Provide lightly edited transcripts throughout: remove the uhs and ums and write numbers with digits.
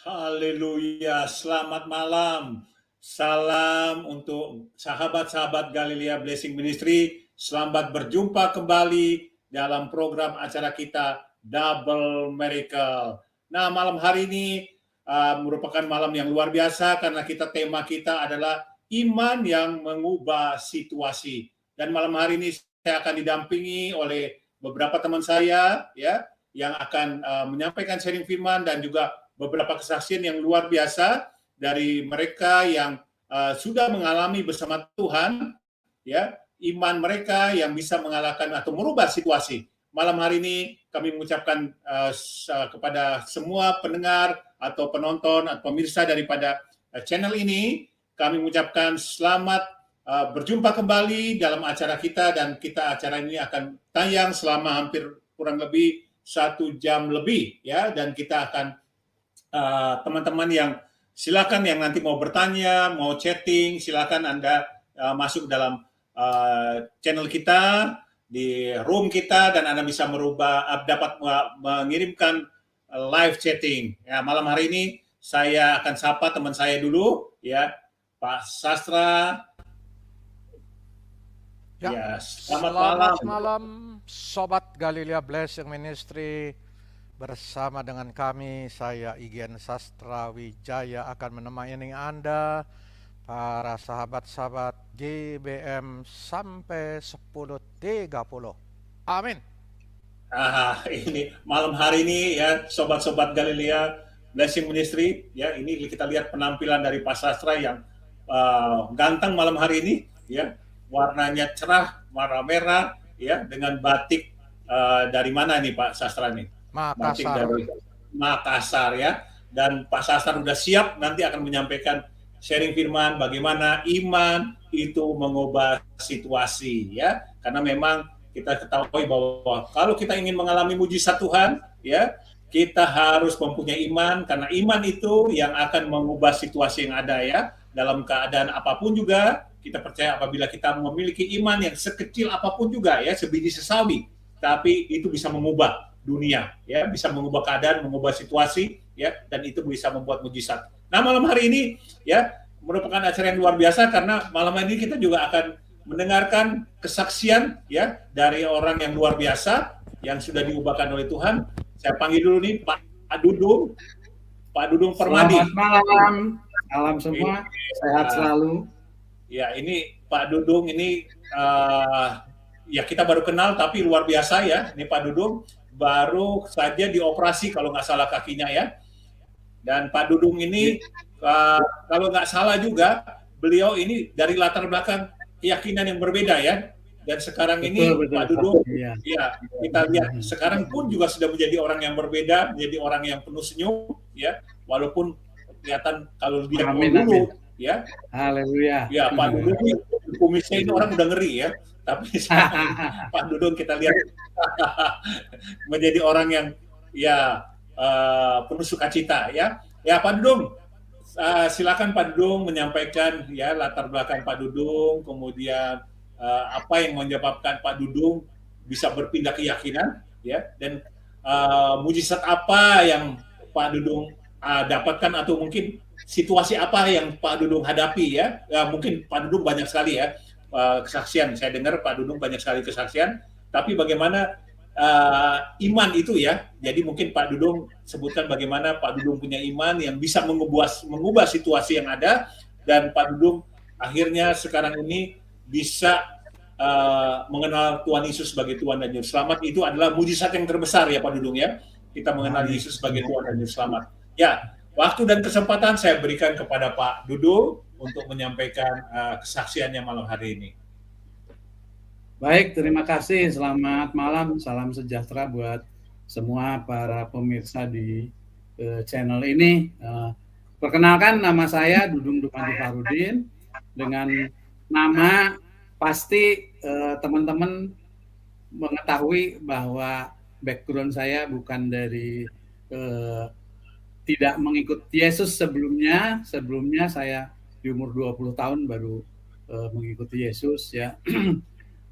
Haleluya, selamat malam. Salam untuk sahabat-sahabat Galilea Blessing Ministry. Selamat berjumpa kembali dalam program acara kita Double Miracle. Nah, malam hari ini merupakan malam yang luar biasa karena tema kita adalah iman yang mengubah situasi. Dan malam hari ini saya akan didampingi oleh beberapa teman saya ya yang akan menyampaikan sharing firman dan juga beberapa kesaksian yang luar biasa dari mereka yang sudah mengalami bersama Tuhan, ya, iman mereka yang bisa mengalahkan atau merubah situasi. Malam hari ini kami mengucapkan kepada semua pendengar atau penonton atau pemirsa daripada channel ini, kami mengucapkan selamat berjumpa kembali dalam acara kita, dan acara ini akan tayang selama hampir kurang lebih 1 jam lebih, ya, dan kita akan teman-teman yang silakan yang nanti mau bertanya, mau chatting, silakan Anda masuk dalam channel kita, di room kita, dan Anda bisa dapat mengirimkan live chatting. Ya, malam hari ini saya akan sapa teman saya dulu, ya, Pak Sastra. Ya, selamat malam Sobat Galilea Blessing Ministry. Bersama dengan kami, saya Igen Sastra Wijaya akan menemani Anda, para sahabat-sahabat GBM sampai 10.30. Amin. Ini malam hari ini ya, sobat-sobat Galilea Blessing Ministry, ya, ini kita lihat penampilan dari Pak Sastra yang ganteng malam hari ini, ya, warnanya cerah, warna merah, ya, dengan batik dari mana nih Pak Sastra nih? Makassar. Dari Makassar, ya. Dan Pak Sastra sudah siap nanti akan menyampaikan sharing firman bagaimana iman itu mengubah situasi, ya. Karena memang kita ketahui bahwa kalau kita ingin mengalami mujizat Tuhan, ya, kita harus mempunyai iman, karena iman itu yang akan mengubah situasi yang ada, ya. Dalam keadaan apapun juga, kita percaya apabila kita memiliki iman yang sekecil apapun juga, ya, sebiji sesawi, tapi itu bisa mengubah dunia, ya, bisa mengubah keadaan, mengubah situasi, ya, dan itu bisa membuat mujizat. Nah, malam hari ini, ya, merupakan acara yang luar biasa karena malam ini kita juga akan mendengarkan kesaksian, ya, dari orang yang luar biasa yang sudah diubahkan oleh Tuhan. Saya panggil dulu nih Pak Dudung, Pak Dudung Permadi. Selamat malam, salam semua, sehat selalu. Ya, ini Pak Dudung ini ya kita baru kenal tapi luar biasa, ya. Ini Pak Dudung baru saja dioperasi kalau nggak salah kakinya, ya. Dan Pak Dudung ini kalau nggak salah juga beliau ini dari latar belakang keyakinan yang berbeda, ya. Dan sekarang ini Pak Dudung, ya, kita lihat sekarang pun juga sudah menjadi orang yang berbeda, menjadi orang yang penuh senyum, ya. Walaupun kelihatan kalau dia dulu, ya. Haleluya. Ya, Pak Dudung ini kumisnya ini orang udah ngeri, ya. Tapi Pak Dudung kita lihat menjadi orang yang, ya, penuh sukacita, ya. Ya, Pak Dudung, silakan Pak Dudung menyampaikan, ya, latar belakang Pak Dudung, kemudian apa yang menyebabkan Pak Dudung bisa berpindah keyakinan, ya, dan mujizat apa yang Pak Dudung dapatkan, atau mungkin situasi apa yang Pak Dudung hadapi, ya. Mungkin Pak Dudung banyak sekali, ya, kesaksian. Saya dengar Pak Dudung banyak sekali kesaksian, tapi bagaimana iman itu, ya. Jadi mungkin Pak Dudung sebutkan bagaimana Pak Dudung punya iman yang bisa mengubah situasi yang ada, dan Pak Dudung akhirnya sekarang ini bisa mengenal Tuhan Yesus sebagai Tuhan dan Juru Selamat. Itu adalah mujizat yang terbesar, ya Pak Dudung, ya. Kita mengenal Yesus sebagai Tuhan dan Juru Selamat. Ya, waktu dan kesempatan saya berikan kepada Pak Dudung untuk menyampaikan kesaksiannya malam hari ini. Baik, terima kasih. Selamat malam, salam sejahtera buat semua para pemirsa di channel ini. Perkenalkan, nama saya Dudung Dumadi Farudin. Dengan nama pasti teman-teman mengetahui bahwa background saya bukan dari tidak mengikut Yesus sebelumnya. Sebelumnya saya di umur 20 tahun baru mengikuti Yesus, ya.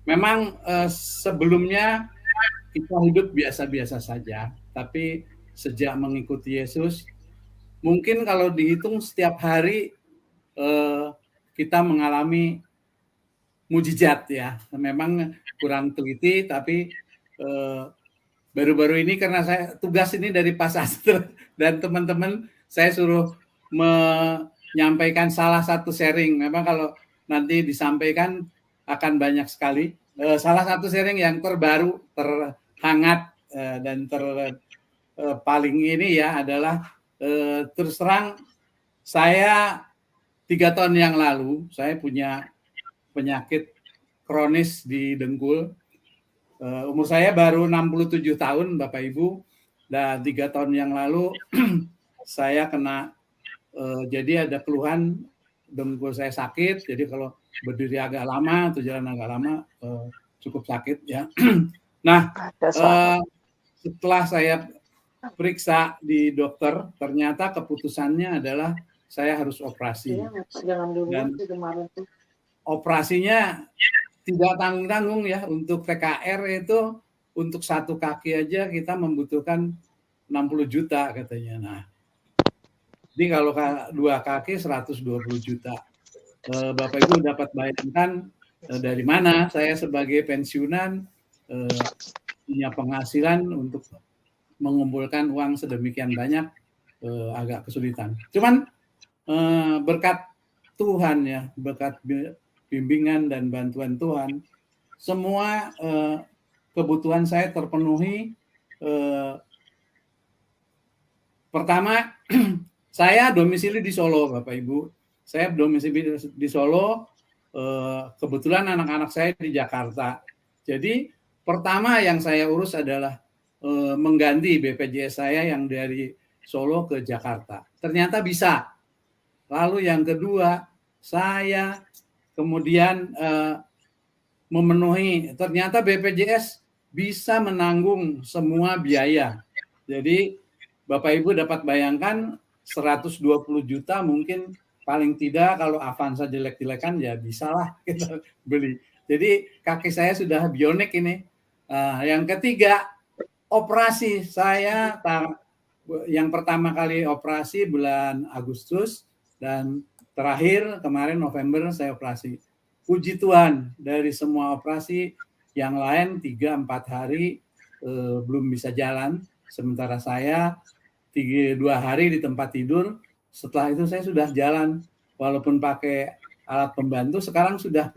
Memang sebelumnya kita hidup biasa-biasa saja, tapi sejak mengikuti Yesus mungkin kalau dihitung setiap hari kita mengalami mujizat ya. Memang kurang teliti, tapi baru-baru ini karena saya tugas ini dari Pak Sastra dan teman-teman, saya suruh menyampaikan salah satu sharing. Memang kalau nanti disampaikan akan banyak sekali. Salah satu sharing yang terbaru, terhangat dan paling ini ya adalah terus terang saya 3 tahun yang lalu saya punya penyakit kronis di dengkul. Umur saya baru 67 tahun Bapak Ibu, dan 3 tahun yang lalu saya kena jadi ada keluhan dengkul saya sakit, jadi kalau berdiri agak lama atau jalan agak lama cukup sakit ya. Nah, setelah saya periksa di dokter, ternyata keputusannya adalah saya harus operasi. Dan operasinya tidak tanggung-tanggung ya. Untuk TKR itu untuk 1 kaki aja kita membutuhkan 60 juta katanya. Nah, jadi kalau 2 kaki 120 juta. Bapak Ibu dapat bayangkan dari mana saya sebagai pensiunan punya penghasilan untuk mengumpulkan uang sedemikian banyak, agak kesulitan. Cuman berkat Tuhan ya, berkat bimbingan dan bantuan Tuhan, semua kebutuhan saya terpenuhi. Pertama, saya domisili di Solo, Bapak Ibu. Saya domisili di Solo, kebetulan anak-anak saya di Jakarta. Jadi pertama yang saya urus adalah mengganti BPJS saya yang dari Solo ke Jakarta. Ternyata bisa. Lalu yang kedua, saya kemudian memenuhi, ternyata BPJS bisa menanggung semua biaya. Jadi Bapak Ibu dapat bayangkan 120 juta mungkin paling tidak kalau Avanza jelek-jelekan ya bisalah kita beli. Jadi kaki saya sudah bionik ini. Yang ketiga, operasi saya yang pertama kali operasi bulan Agustus dan terakhir kemarin November saya operasi. Puji Tuhan, dari semua operasi yang lain 3-4 hari belum bisa jalan, sementara saya 2 hari di tempat tidur. Setelah itu saya sudah jalan, walaupun pakai alat pembantu. Sekarang sudah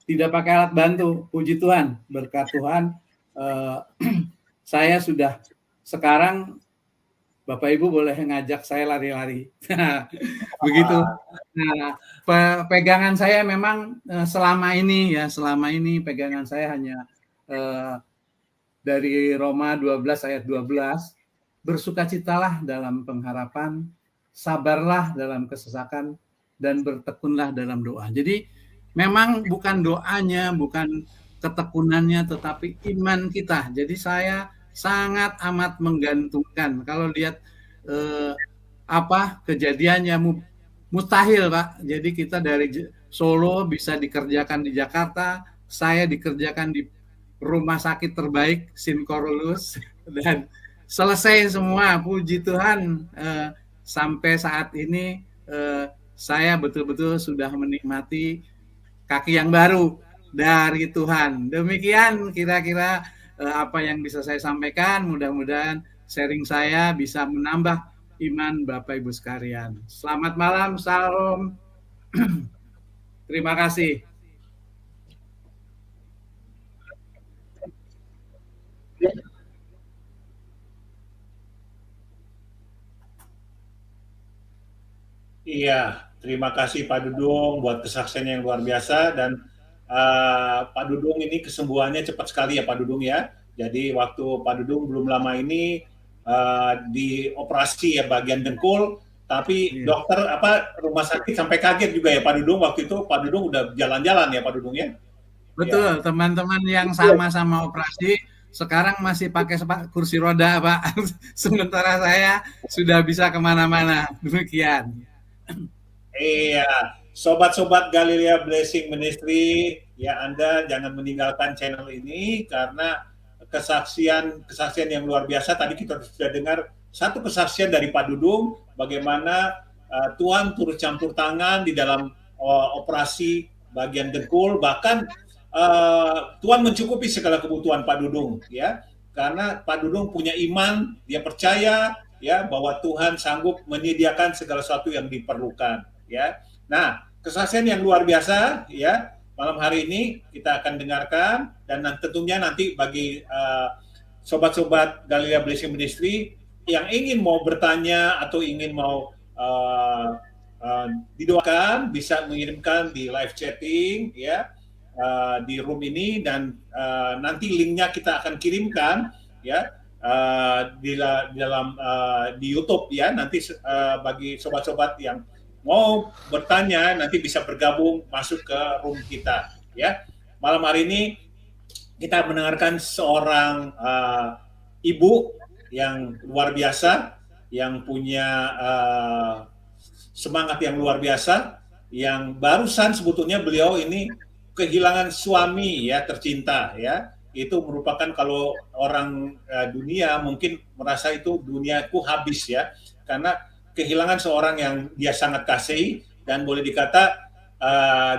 tidak pakai alat bantu. Puji Tuhan, berkat Tuhan, saya sudah sekarang Bapak Ibu boleh ngajak saya lari-lari. Begitu. Nah, pegangan saya memang selama ini pegangan saya hanya dari Roma 12 ayat 12, bersukacitalah dalam pengharapan, sabarlah dalam kesesakan, dan bertekunlah dalam doa. Jadi memang bukan doanya, bukan ketekunannya, tetapi iman kita. Jadi saya sangat amat menggantungkan. Kalau lihat kejadiannya mustahil, Pak. Jadi kita dari Solo bisa dikerjakan di Jakarta, saya dikerjakan di rumah sakit terbaik Sinkorulus, dan selesai semua. Puji Tuhan, sampai saat ini saya betul-betul sudah menikmati kaki yang baru dari Tuhan. Demikian kira-kira apa yang bisa saya sampaikan. Mudah-mudahan sharing saya bisa menambah iman Bapak Ibu sekalian. Selamat malam, salam. Terima kasih. Iya, terima kasih Pak Dudung buat kesaksian yang luar biasa, dan Pak Dudung ini kesembuhannya cepat sekali ya Pak Dudung ya. Jadi waktu Pak Dudung belum lama ini dioperasi ya bagian dengkul, tapi dokter rumah sakit sampai kaget juga ya Pak Dudung, waktu itu Pak Dudung udah jalan-jalan ya Pak Dudung ya. Betul, ya. Teman-teman yang sama-sama operasi sekarang masih pakai kursi roda Pak. Sementara saya sudah bisa kemana-mana. Demikian. Iya, sobat-sobat Galilea Blessing Ministry, ya Anda jangan meninggalkan channel ini, karena kesaksian yang luar biasa. Tadi kita sudah dengar satu kesaksian dari Pak Dudung, bagaimana Tuhan turut campur tangan di dalam operasi bagian dengkul, bahkan Tuhan mencukupi segala kebutuhan Pak Dudung, ya, karena Pak Dudung punya iman, dia percaya, ya, bahwa Tuhan sanggup menyediakan segala sesuatu yang diperlukan, ya. Nah, kesaksian yang luar biasa, ya, malam hari ini kita akan dengarkan, dan tentunya nanti bagi sobat-sobat Galilea Blessing Ministry yang ingin mau bertanya atau ingin mau didoakan, bisa mengirimkan di live chatting, ya, di room ini, dan nanti linknya kita akan kirimkan, ya, di dalam di YouTube, ya. Nanti bagi sobat-sobat yang mau bertanya nanti bisa bergabung masuk ke room kita, ya. Malam hari ini kita mendengarkan seorang ibu yang luar biasa, yang punya semangat yang luar biasa, yang barusan sebetulnya beliau ini kehilangan suami, ya, tercinta, ya. Itu merupakan, kalau orang dunia mungkin merasa itu duniaku habis, ya, karena kehilangan seorang yang dia sangat kasihi, dan boleh dikata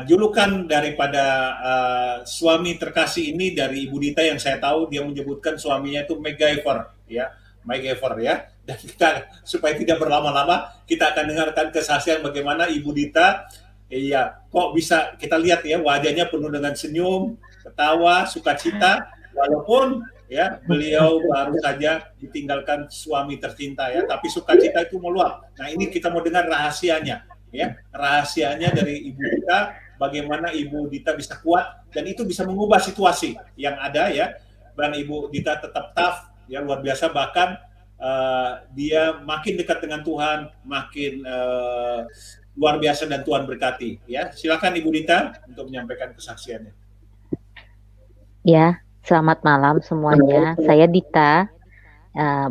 julukan daripada suami terkasih ini dari Ibu Dita yang saya tahu, dia menyebutkan suaminya itu MacGyver, ya, MacGyver, ya. Dan kita, supaya tidak berlama-lama, kita akan dengarkan kesaksian bagaimana Ibu Dita, iya, kok bisa kita lihat, ya, wajahnya penuh dengan senyum, ketawa, sukacita, walaupun, ya, beliau baru saja ditinggalkan suami tercinta, ya, tapi sukacita itu meluap. Nah, ini kita mau dengar rahasianya, ya, rahasianya dari Ibu Dita, bagaimana Ibu Dita bisa kuat dan itu bisa mengubah situasi yang ada, ya. Dan Ibu Dita tetap tough, ya, luar biasa, bahkan dia makin dekat dengan Tuhan, makin luar biasa, dan Tuhan berkati, ya. Silakan Ibu Dita untuk menyampaikan kesaksiannya. Ya, selamat malam semuanya. Saya Dita.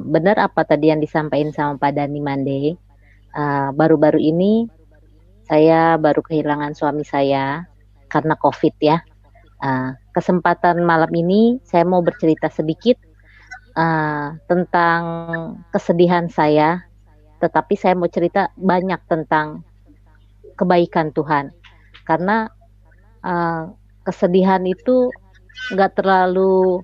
Benar apa tadi yang disampaikan sama Pak Dani Mande. Baru-baru ini saya baru kehilangan suami saya karena COVID, ya. Kesempatan malam ini saya mau bercerita sedikit tentang kesedihan saya, tetapi saya mau cerita banyak tentang kebaikan Tuhan, karena kesedihan itu nggak terlalu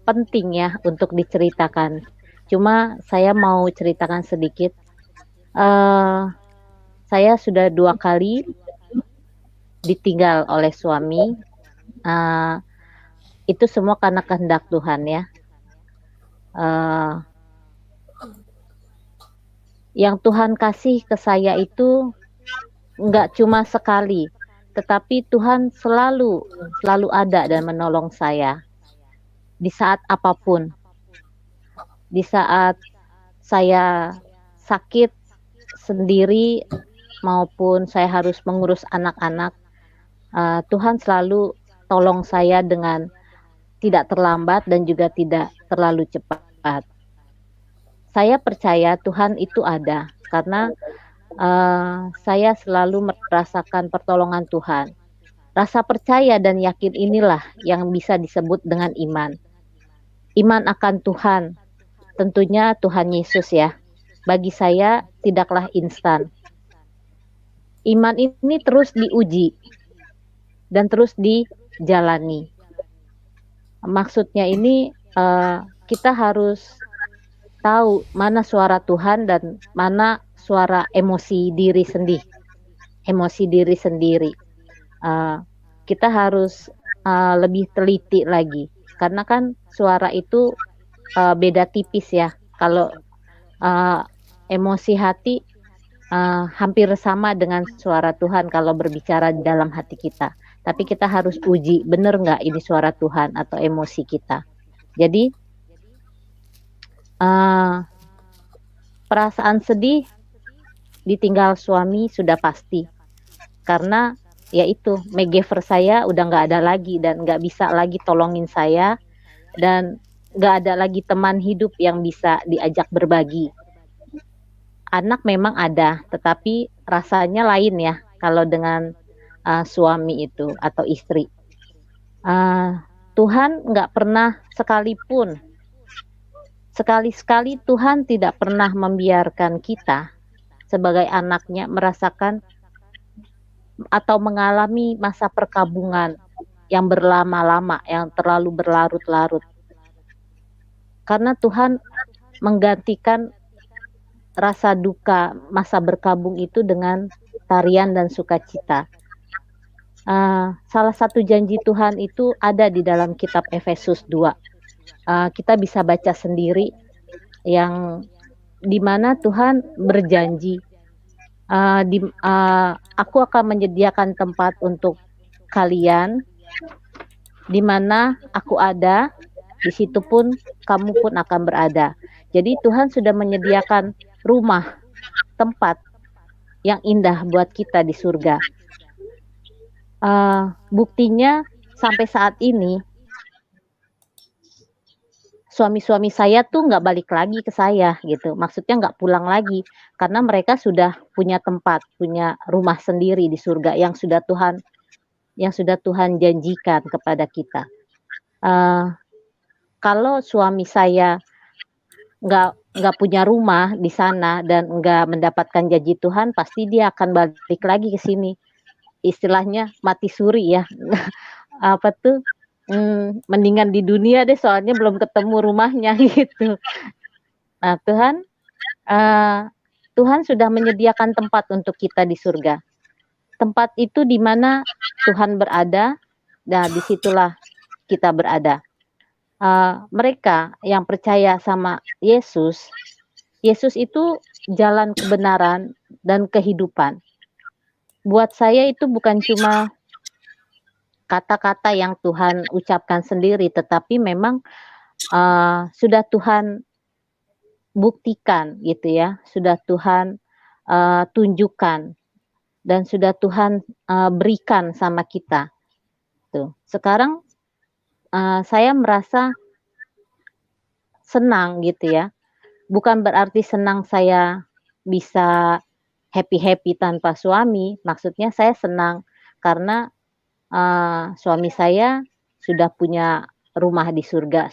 penting, ya, untuk diceritakan. Cuma saya mau ceritakan sedikit. Saya sudah 2 kali ditinggal oleh suami. Itu semua karena kehendak Tuhan, ya. Yang Tuhan kasih ke saya itu nggak cuma sekali, tetapi Tuhan selalu ada dan menolong saya di saat apapun. Di saat saya sakit sendiri maupun saya harus mengurus anak-anak, Tuhan selalu tolong saya dengan tidak terlambat dan juga tidak terlalu cepat. Saya percaya Tuhan itu ada karena saya selalu merasakan pertolongan Tuhan. Rasa percaya dan yakin inilah yang bisa disebut dengan iman. Iman akan Tuhan, tentunya Tuhan Yesus, ya. Bagi saya tidaklah instan. Iman ini terus diuji dan terus dijalani. Maksudnya ini kita harus tahu mana suara Tuhan dan mana suara emosi diri sendiri. Kita harus lebih teliti lagi, karena kan suara itu beda tipis, ya. Kalau emosi hati hampir sama dengan suara Tuhan kalau berbicara di dalam hati kita. Tapi kita harus uji, benar nggak ini suara Tuhan atau emosi kita. Jadi perasaan sedih ditinggal suami sudah pasti, karena yaitu MacGyver saya udah nggak ada lagi dan nggak bisa lagi tolongin saya, dan nggak ada lagi teman hidup yang bisa diajak berbagi. Anak memang ada, tetapi rasanya lain, ya, kalau dengan suami itu atau istri. Tuhan nggak pernah sekalipun, sekali-sekali Tuhan tidak pernah membiarkan kita sebagai anaknya merasakan atau mengalami masa perkabungan yang berlama-lama, yang terlalu berlarut-larut. Karena Tuhan menggantikan rasa duka masa berkabung itu dengan tarian dan sukacita. Salah satu janji Tuhan itu ada di dalam kitab Efesus 2. Kita bisa baca sendiri yang dimana Tuhan berjanji, aku akan menyediakan tempat untuk kalian, di mana aku ada, di situ pun kamu pun akan berada. Jadi Tuhan sudah menyediakan rumah, tempat yang indah buat kita di surga. Buktinya sampai saat ini suami-suami saya tuh nggak balik lagi ke saya gitu, maksudnya nggak pulang lagi karena mereka sudah punya tempat, punya rumah sendiri di surga yang sudah Tuhan janjikan kepada kita. Kalau suami saya nggak punya rumah di sana dan nggak mendapatkan janji Tuhan, pasti dia akan balik lagi ke sini. Istilahnya mati suri ya. Apa tuh? Mendingan di dunia deh, soalnya belum ketemu rumahnya gitu. Nah, Tuhan sudah menyediakan tempat untuk kita di surga. Tempat itu di mana Tuhan berada, dan disitulah kita berada. Mereka yang percaya sama Yesus itu jalan kebenaran dan kehidupan. Buat saya itu bukan cuma kata-kata yang Tuhan ucapkan sendiri, tetapi memang sudah Tuhan buktikan gitu ya, sudah Tuhan tunjukkan dan sudah Tuhan berikan sama kita. Tuh. Sekarang saya merasa senang gitu ya. Bukan berarti senang saya bisa happy-happy tanpa suami, maksudnya saya senang karena suami saya sudah punya rumah di surga,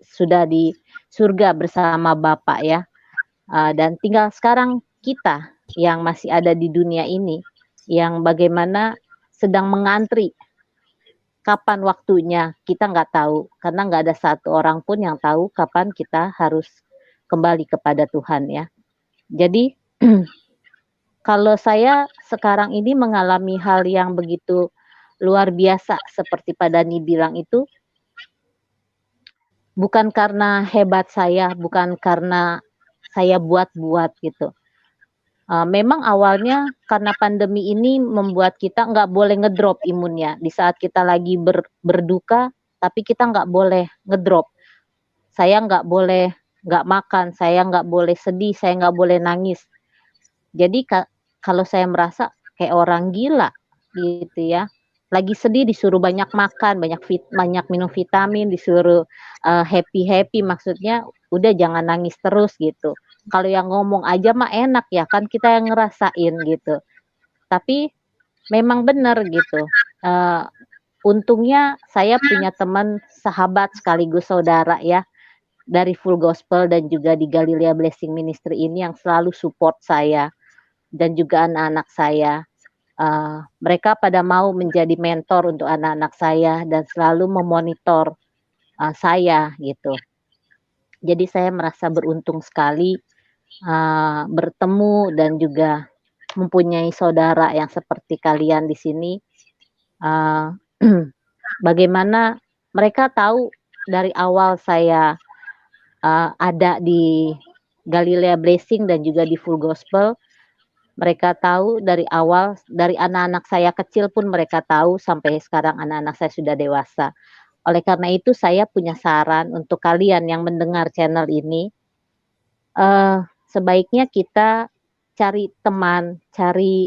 sudah di surga bersama Bapak ya, dan tinggal sekarang kita yang masih ada di dunia ini, yang bagaimana sedang mengantri kapan waktunya, kita nggak tahu, karena nggak ada satu orang pun yang tahu kapan kita harus kembali kepada Tuhan ya. Jadi kalau saya sekarang ini mengalami hal yang begitu luar biasa seperti Pak Dani bilang itu, bukan karena hebat saya, bukan karena saya buat-buat gitu. Memang awalnya karena pandemi ini membuat kita nggak boleh ngedrop imunnya. Di saat kita lagi berduka, tapi kita nggak boleh ngedrop. Saya nggak boleh nggak makan, saya nggak boleh sedih, saya nggak boleh nangis. Jadi kalau saya merasa kayak orang gila gitu ya, lagi sedih disuruh banyak makan, banyak minum vitamin, disuruh happy, maksudnya udah jangan nangis terus gitu. Kalau yang ngomong aja mah enak ya, kan kita yang ngerasain gitu. Tapi memang benar gitu. Untungnya saya punya teman sahabat sekaligus saudara ya, dari Full Gospel dan juga di Galilea Blessing Ministry ini yang selalu support saya dan juga anak-anak saya. Mereka pada mau menjadi mentor untuk anak-anak saya dan selalu memonitor saya gitu. Jadi saya merasa beruntung sekali bertemu dan juga mempunyai saudara yang seperti kalian di sini. Bagaimana mereka tahu dari awal saya ada di Galilea Blessing dan juga di Full Gospel. Mereka tahu dari awal, dari anak-anak saya kecil pun mereka tahu, sampai sekarang anak-anak saya sudah dewasa. Oleh karena itu saya punya saran untuk kalian yang mendengar channel ini, sebaiknya kita cari teman, cari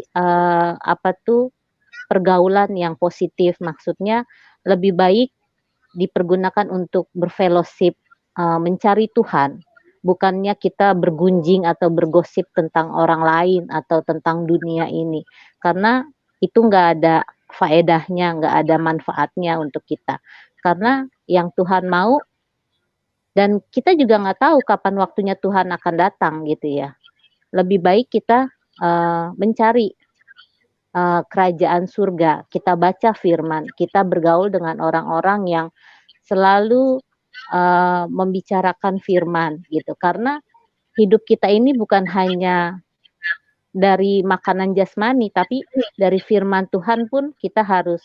pergaulan yang positif. Maksudnya lebih baik dipergunakan untuk berfellowship, mencari Tuhan. Bukannya kita bergunjing atau bergosip tentang orang lain atau tentang dunia ini. Karena itu nggak ada faedahnya, nggak ada manfaatnya untuk kita. karena yang Tuhan mau, dan kita juga nggak tahu kapan waktunya Tuhan akan datang gitu ya. Lebih baik kita mencari kerajaan surga, kita baca firman, kita bergaul dengan orang-orang yang selalu membicarakan firman gitu. Karena hidup kita ini bukan hanya dari makanan jasmani, tapi dari firman Tuhan pun kita harus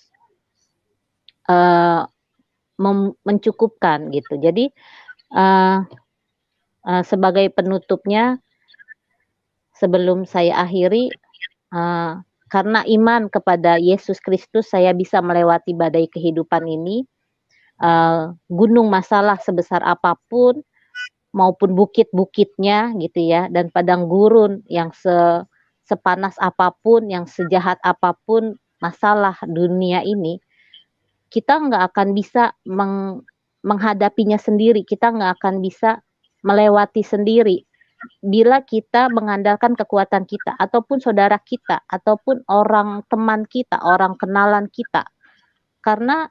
mencukupkan gitu. Jadi sebagai penutupnya, sebelum saya akhiri, karena iman kepada Yesus Kristus, saya bisa melewati badai kehidupan ini. Gunung masalah sebesar apapun, maupun bukit-bukitnya gitu ya, dan padang gurun yang sepanas apapun, yang sejahat apapun masalah dunia ini, kita nggak akan bisa menghadapinya sendiri, kita nggak akan bisa melewati sendiri. Bila kita mengandalkan kekuatan kita, ataupun saudara kita, ataupun orang teman kita, orang kenalan kita. Karena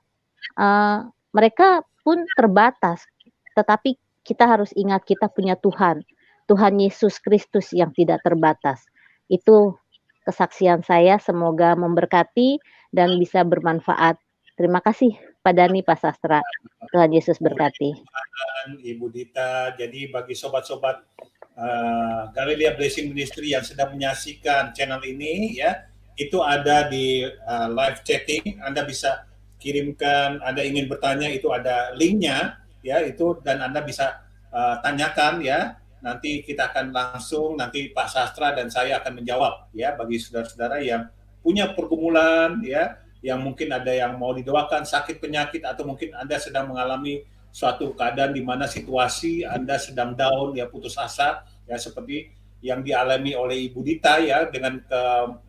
mereka pun terbatas, tetapi kita harus ingat kita punya Tuhan, Tuhan Yesus Kristus yang tidak terbatas. Itu kesaksian saya, semoga memberkati dan bisa bermanfaat. Terima kasih Pak Dhani, Pak Sastra. Tuhan Yesus berkati. Ibu Dita, jadi bagi sobat-sobat Galilea Blessing Ministry yang sedang menyaksikan channel ini ya, itu ada di live chatting, Anda bisa kirimkan, Anda ingin bertanya, itu ada linknya ya, itu, dan Anda bisa tanyakan ya, nanti kita akan langsung, nanti Pak Sastra dan saya akan menjawab ya, bagi saudara-saudara yang punya pergumulan ya, yang mungkin ada yang mau didoakan sakit penyakit, atau mungkin Anda sedang mengalami suatu keadaan di mana situasi Anda sedang down ya, putus asa ya, seperti yang dialami oleh Ibu Dita ya, dengan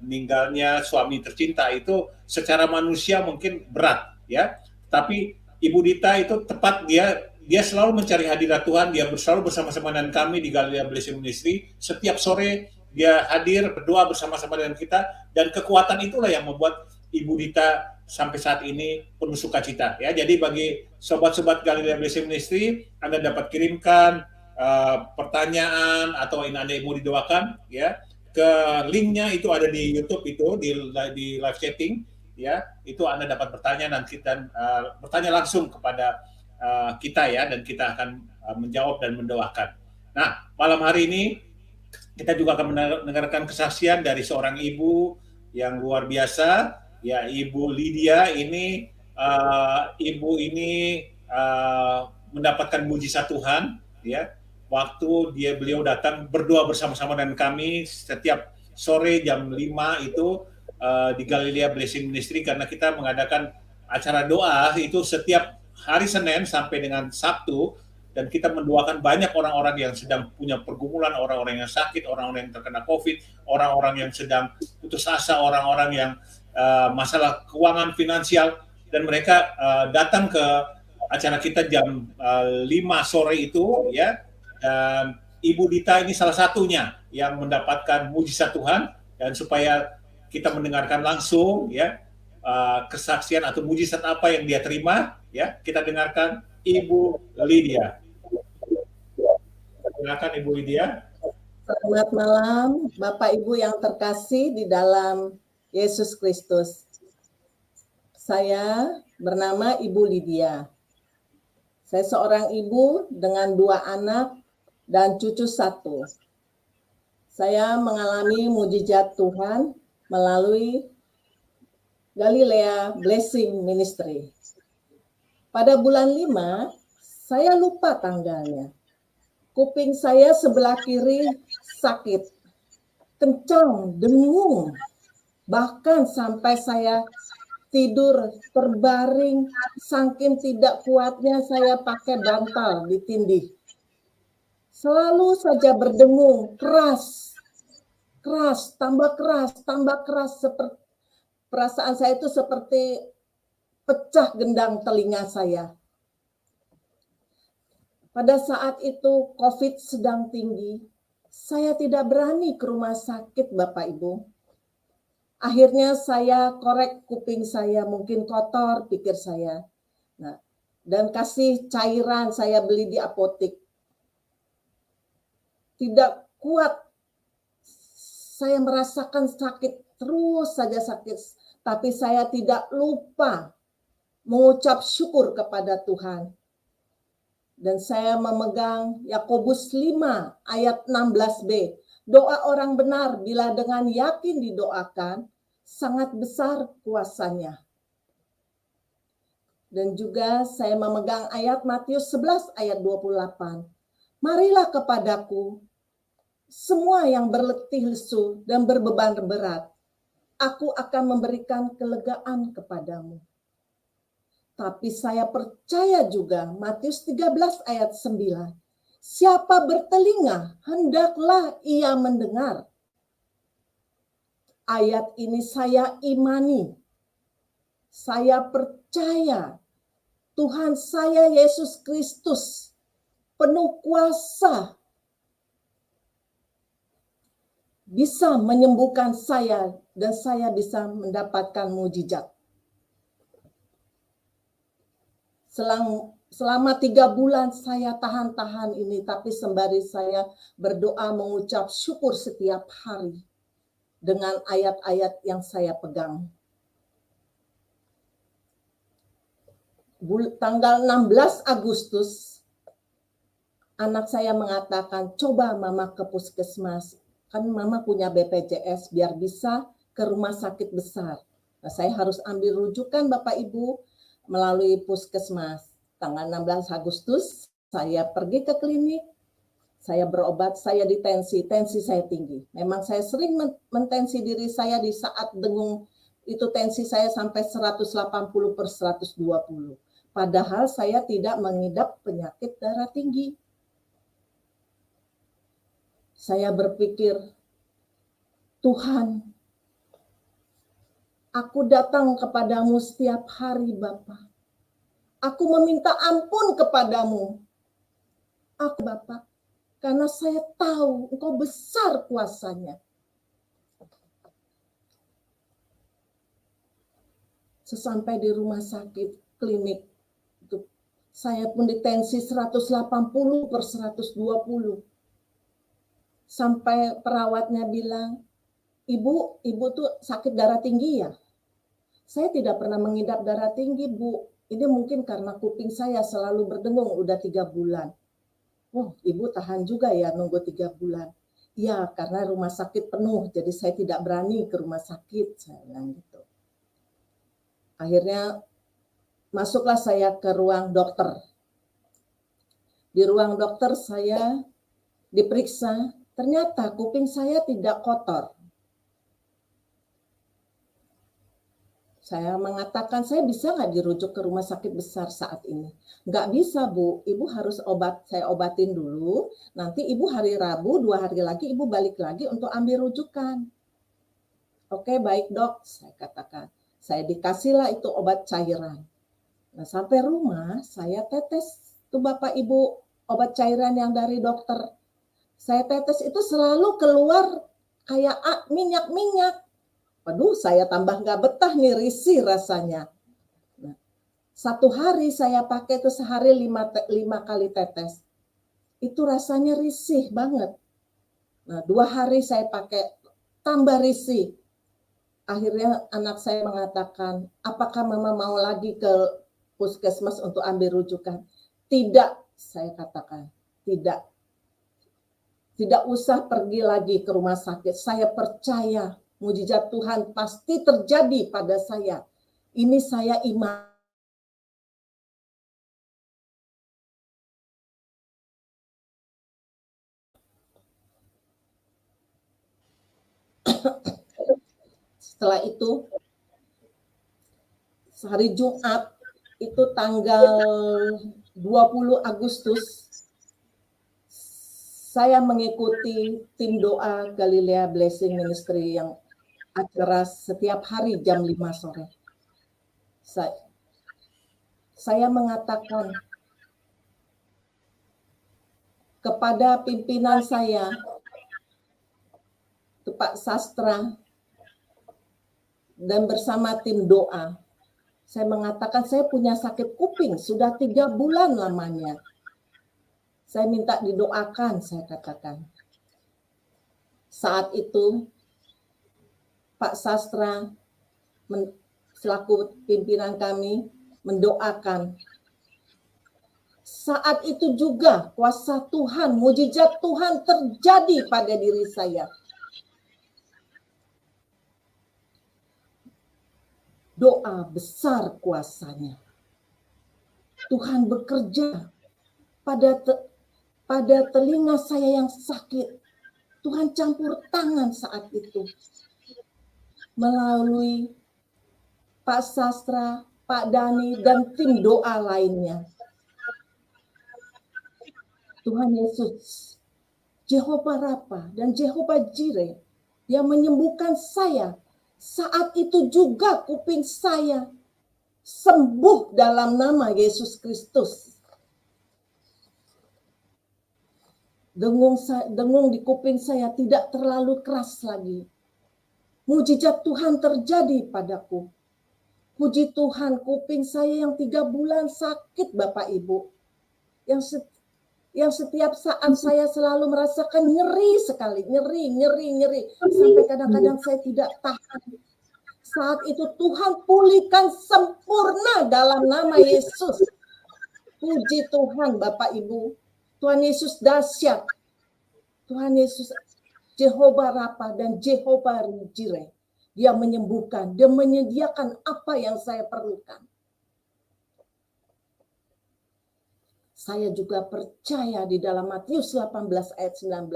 meninggalnya suami tercinta. Itu secara manusia mungkin berat ya, tapi Ibu Dita itu tepat, dia selalu mencari hadirat Tuhan, dia selalu bersama-sama dengan kami di Galilea Blessing Ministry. Setiap sore dia hadir berdoa bersama-sama dengan kita, dan kekuatan itulah yang membuat Ibu Dita sampai saat ini penuh sukacita ya. Jadi bagi sobat-sobat Galilea Blessing Ministry, Anda dapat kirimkan pertanyaan atau Anda mau didoakan ya, ke linknya itu ada di YouTube, itu di live chatting ya, itu Anda dapat bertanya dan kita bertanya langsung kepada kita ya, dan kita akan menjawab dan mendoakan. Nah, malam hari ini kita juga akan mendengarkan kesaksian dari seorang ibu yang luar biasa ya, Ibu Lydia ini. Ibu ini mendapatkan mujizat Tuhan ya, waktu beliau datang berdoa bersama-sama dengan kami setiap sore jam 5 itu di Galilea Blessing Ministry, karena kita mengadakan acara doa itu setiap hari Senin sampai dengan Sabtu, dan kita mendoakan banyak orang-orang yang sedang punya pergumulan, orang-orang yang sakit, orang-orang yang terkena COVID, orang-orang yang sedang putus asa, orang-orang yang masalah keuangan finansial, dan mereka datang ke acara kita jam 5 sore itu ya, dan Ibu Dita ini salah satunya yang mendapatkan mujizat Tuhan, dan supaya kita mendengarkan langsung ya kesaksian atau mujizat apa yang dia terima ya, kita dengarkan Ibu Lydia. Silakan Ibu Lydia. Selamat malam Bapak Ibu yang terkasih di dalam Yesus Kristus. Saya bernama Ibu Lydia. Saya seorang ibu dengan 2 anak dan cucu 1. Saya mengalami mujizat Tuhan melalui Galilea Blessing Ministry. Pada bulan 5, saya lupa tanggalnya. Kuping saya sebelah kiri sakit, kencang, dengung. Bahkan sampai saya tidur terbaring, saking tidak kuatnya saya pakai bantal ditindih. Selalu saja berdengung, keras, tambah keras. Seperti perasaan saya itu seperti pecah gendang telinga saya. Pada saat itu COVID sedang tinggi, saya tidak berani ke rumah sakit Bapak Ibu. Akhirnya saya korek kuping saya, mungkin kotor pikir saya. Nah, dan kasih cairan saya beli di apotek. Tidak kuat, saya merasakan sakit, terus saja sakit. Tapi saya tidak lupa mengucap syukur kepada Tuhan. Dan saya memegang Yakobus 5 ayat 16b. Doa orang benar bila dengan yakin didoakan, sangat besar kuasanya. Dan juga saya memegang ayat Matius 11 ayat 28. Marilah kepadaku semua yang berletih lesu dan berbeban berat. Aku akan memberikan kelegaan kepadamu. Tapi saya percaya juga Matius 13 ayat 9. Siapa bertelinga, hendaklah ia mendengar. Ayat ini saya imani. Saya percaya Tuhan saya Yesus Kristus penuh kuasa bisa menyembuhkan saya dan saya bisa mendapatkan mujizat. Selama 3 bulan saya tahan-tahan ini, tapi sembari saya berdoa mengucap syukur setiap hari dengan ayat-ayat yang saya pegang. Tanggal 16 Agustus, anak saya mengatakan, coba mama ke puskesmas. Kan mama punya BPJS biar bisa ke rumah sakit besar. Nah, saya harus ambil rujukan Bapak Ibu melalui puskesmas. Tanggal 16 Agustus, saya pergi ke klinik, saya berobat, saya ditensi, tensi saya tinggi. Memang saya sering mentensi diri saya di saat dengung, itu tensi saya sampai 180/120. Padahal saya tidak mengidap penyakit darah tinggi. Saya berpikir, Tuhan, aku datang kepadamu setiap hari Bapa. Aku meminta ampun kepadamu. Aku Bapa, karena saya tahu Engkau besar kuasanya. Sesampai di rumah sakit, klinik, saya pun ditensi 180/120. Sampai perawatnya bilang, ibu tuh sakit darah tinggi ya? Saya tidak pernah mengidap darah tinggi, Bu. Ini mungkin karena kuping saya selalu berdengung udah 3 bulan. Oh, ibu tahan juga ya nunggu 3 bulan. Ya, karena rumah sakit penuh, jadi saya tidak berani ke rumah sakit. Saya bilang gitu. Akhirnya masuklah saya ke ruang dokter. Di ruang dokter saya diperiksa, ternyata kuping saya tidak kotor. Saya mengatakan, saya bisa nggak dirujuk ke rumah sakit besar saat ini? Nggak bisa, Bu. Ibu harus saya obatin dulu. Nanti Ibu hari Rabu, 2 hari lagi Ibu balik lagi untuk ambil rujukan. Oke, baik dok, saya katakan. Saya dikasihlah itu obat cairan. Nah, sampai rumah, saya tetes tuh Bapak Ibu obat cairan yang dari dokter. Saya tetes itu selalu keluar kayak minyak-minyak. Waduh, saya tambah nggak betah nih, risih rasanya. Nah, 1 hari saya pakai itu sehari 5 kali tetes. Itu rasanya risih banget. Nah, 2 hari saya pakai tambah risih. Akhirnya anak saya mengatakan, apakah mama mau lagi ke puskesmas untuk ambil rujukan? Tidak, saya katakan. Tidak. Tidak usah pergi lagi ke rumah sakit. Saya percaya mujizat Tuhan pasti terjadi pada saya. Ini saya iman. Setelah itu, hari Jumat, itu tanggal 20 Agustus, saya mengikuti tim doa Galilea Blessing Ministry yang acara setiap hari jam 5 sore. Saya mengatakan kepada pimpinan saya, Pak Sastra, dan bersama tim doa, Saya mengatakan saya punya sakit kuping, sudah 3 bulan lamanya. Saya minta didoakan, saya katakan. Saat itu, Pak Sastra selaku pimpinan kami mendoakan. Saat itu juga kuasa Tuhan, mujizat Tuhan terjadi pada diri saya. Doa besar kuasanya. Tuhan bekerja pada telinga saya yang sakit. Tuhan campur tangan saat itu. Melalui Pak Sastra, Pak Dani, dan tim doa lainnya. Tuhan Yesus, Jehovah Rafa dan Jehovah Jireh yang menyembuhkan saya. Saat itu juga kuping saya sembuh dalam nama Yesus Kristus. Dengung di kuping saya tidak terlalu keras lagi. Mujizat Tuhan terjadi padaku. Puji Tuhan, kuping saya yang 3 bulan sakit, Bapak Ibu. Yang setiap saat saya selalu merasakan nyeri sekali, nyeri. Sampai kadang-kadang saya tidak tahan. Saat itu Tuhan pulihkan sempurna dalam nama Yesus. Puji Tuhan Bapak Ibu. Tuhan Yesus dahsyat. Tuhan Yesus Jehovah Rafa dan Jehovah Jireh. Dia menyembuhkan, dia menyediakan apa yang saya perlukan. Saya juga percaya di dalam Matius 18 ayat 19.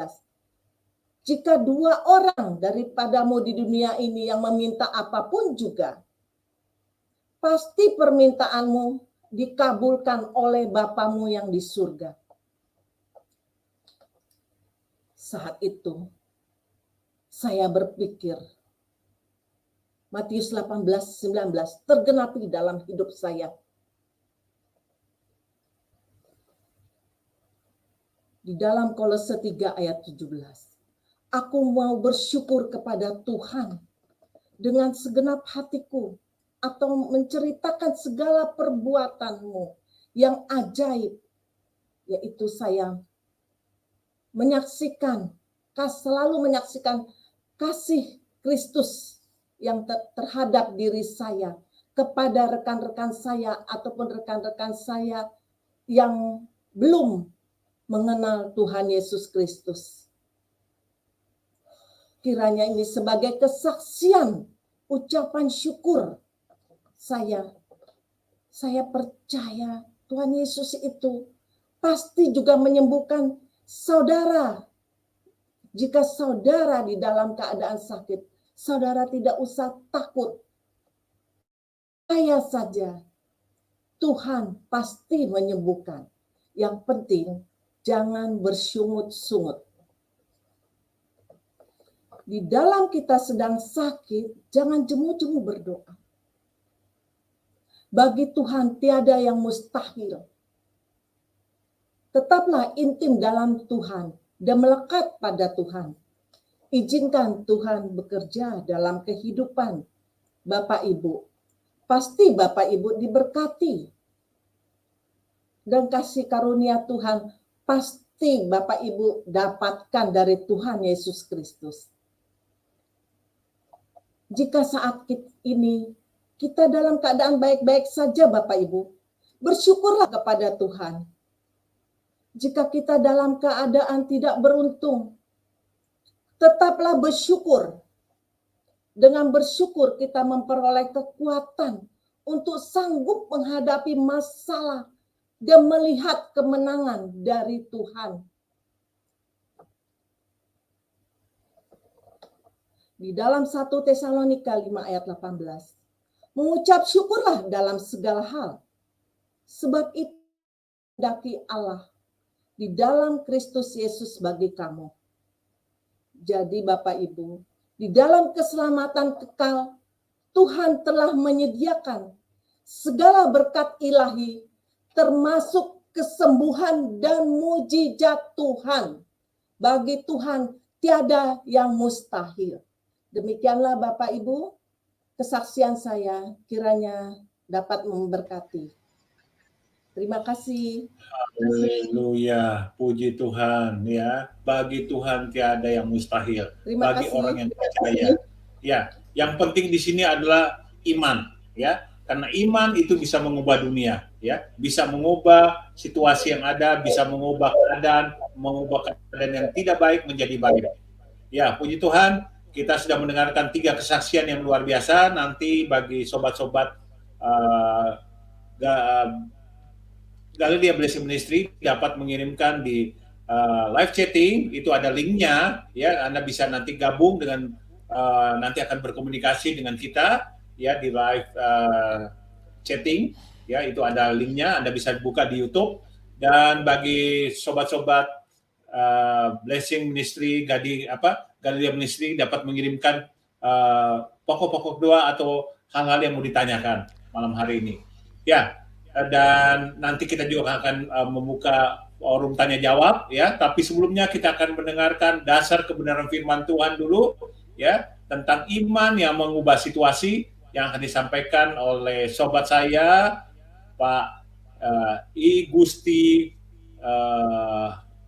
Jika 2 orang daripadamu di dunia ini yang meminta apapun juga, pasti permintaanmu dikabulkan oleh Bapamu yang di surga. Saat itu, saya berpikir, Matius 18:19 tergenapi dalam hidup saya. Di dalam Kolose 3 ayat 17. Aku mau bersyukur kepada Tuhan dengan segenap hatiku atau menceritakan segala perbuatanmu yang ajaib. Yaitu saya selalu menyaksikan kasih Kristus yang terhadap diri saya kepada rekan-rekan saya ataupun rekan-rekan saya yang belum mengenal Tuhan Yesus Kristus. Kiranya ini sebagai kesaksian, ucapan syukur saya percaya Tuhan Yesus itu pasti juga menyembuhkan saudara. Jika saudara di dalam keadaan sakit, saudara tidak usah takut. Percaya saja, Tuhan pasti menyembuhkan. Yang penting, jangan bersungut-sungut. Di dalam kita sedang sakit, jangan jemu-jemu berdoa. Bagi Tuhan tiada yang mustahil. Tetaplah intim dalam Tuhan dan melekat pada Tuhan. Izinkan Tuhan bekerja dalam kehidupan Bapak Ibu. Pasti Bapak Ibu diberkati. Dan kasih karunia Tuhan pasti Bapak Ibu dapatkan dari Tuhan Yesus Kristus. Jika saat ini kita dalam keadaan baik-baik saja Bapak Ibu, bersyukurlah kepada Tuhan. Jika kita dalam keadaan tidak beruntung, tetaplah bersyukur. Dengan bersyukur kita memperoleh kekuatan untuk sanggup menghadapi masalah dan melihat kemenangan dari Tuhan. Di dalam 1 Tesalonika 5 ayat 18. Mengucap syukurlah dalam segala hal. Sebab itu daki Allah di dalam Kristus Yesus bagi kamu. Jadi Bapak Ibu, di dalam keselamatan kekal, Tuhan telah menyediakan segala berkat ilahi, termasuk kesembuhan dan mujizat Tuhan. Bagi Tuhan tiada yang mustahil. Demikianlah Bapak Ibu, kesaksian saya, kiranya dapat memberkati. Terima kasih. Haleluya, puji Tuhan ya. Bagi Tuhan tiada yang mustahil. Terima Bagi kasih. orang yang percaya. Ya, yang penting di sini adalah iman ya. Karena iman itu bisa mengubah dunia ya, bisa mengubah situasi yang ada, bisa mengubah keadaan yang tidak baik menjadi baik. Ya, puji Tuhan, kita sudah mendengarkan 3 kesaksian yang luar biasa. Nanti bagi sobat-sobat Galilia Blessing Ministry dapat mengirimkan di live chatting, itu ada linknya ya. Anda bisa nanti gabung dengan nanti akan berkomunikasi dengan kita ya di live chatting ya, itu ada linknya. Anda bisa buka di YouTube. Dan bagi sobat-sobat Blessing Ministry Galilia Ministry dapat mengirimkan pokok-pokok doa atau hal-hal yang mau ditanyakan malam hari ini ya. Dan nanti kita juga akan membuka forum tanya jawab ya, tapi sebelumnya kita akan mendengarkan dasar kebenaran firman Tuhan dulu ya, tentang iman yang mengubah situasi yang akan disampaikan oleh sobat saya Pak I Gusti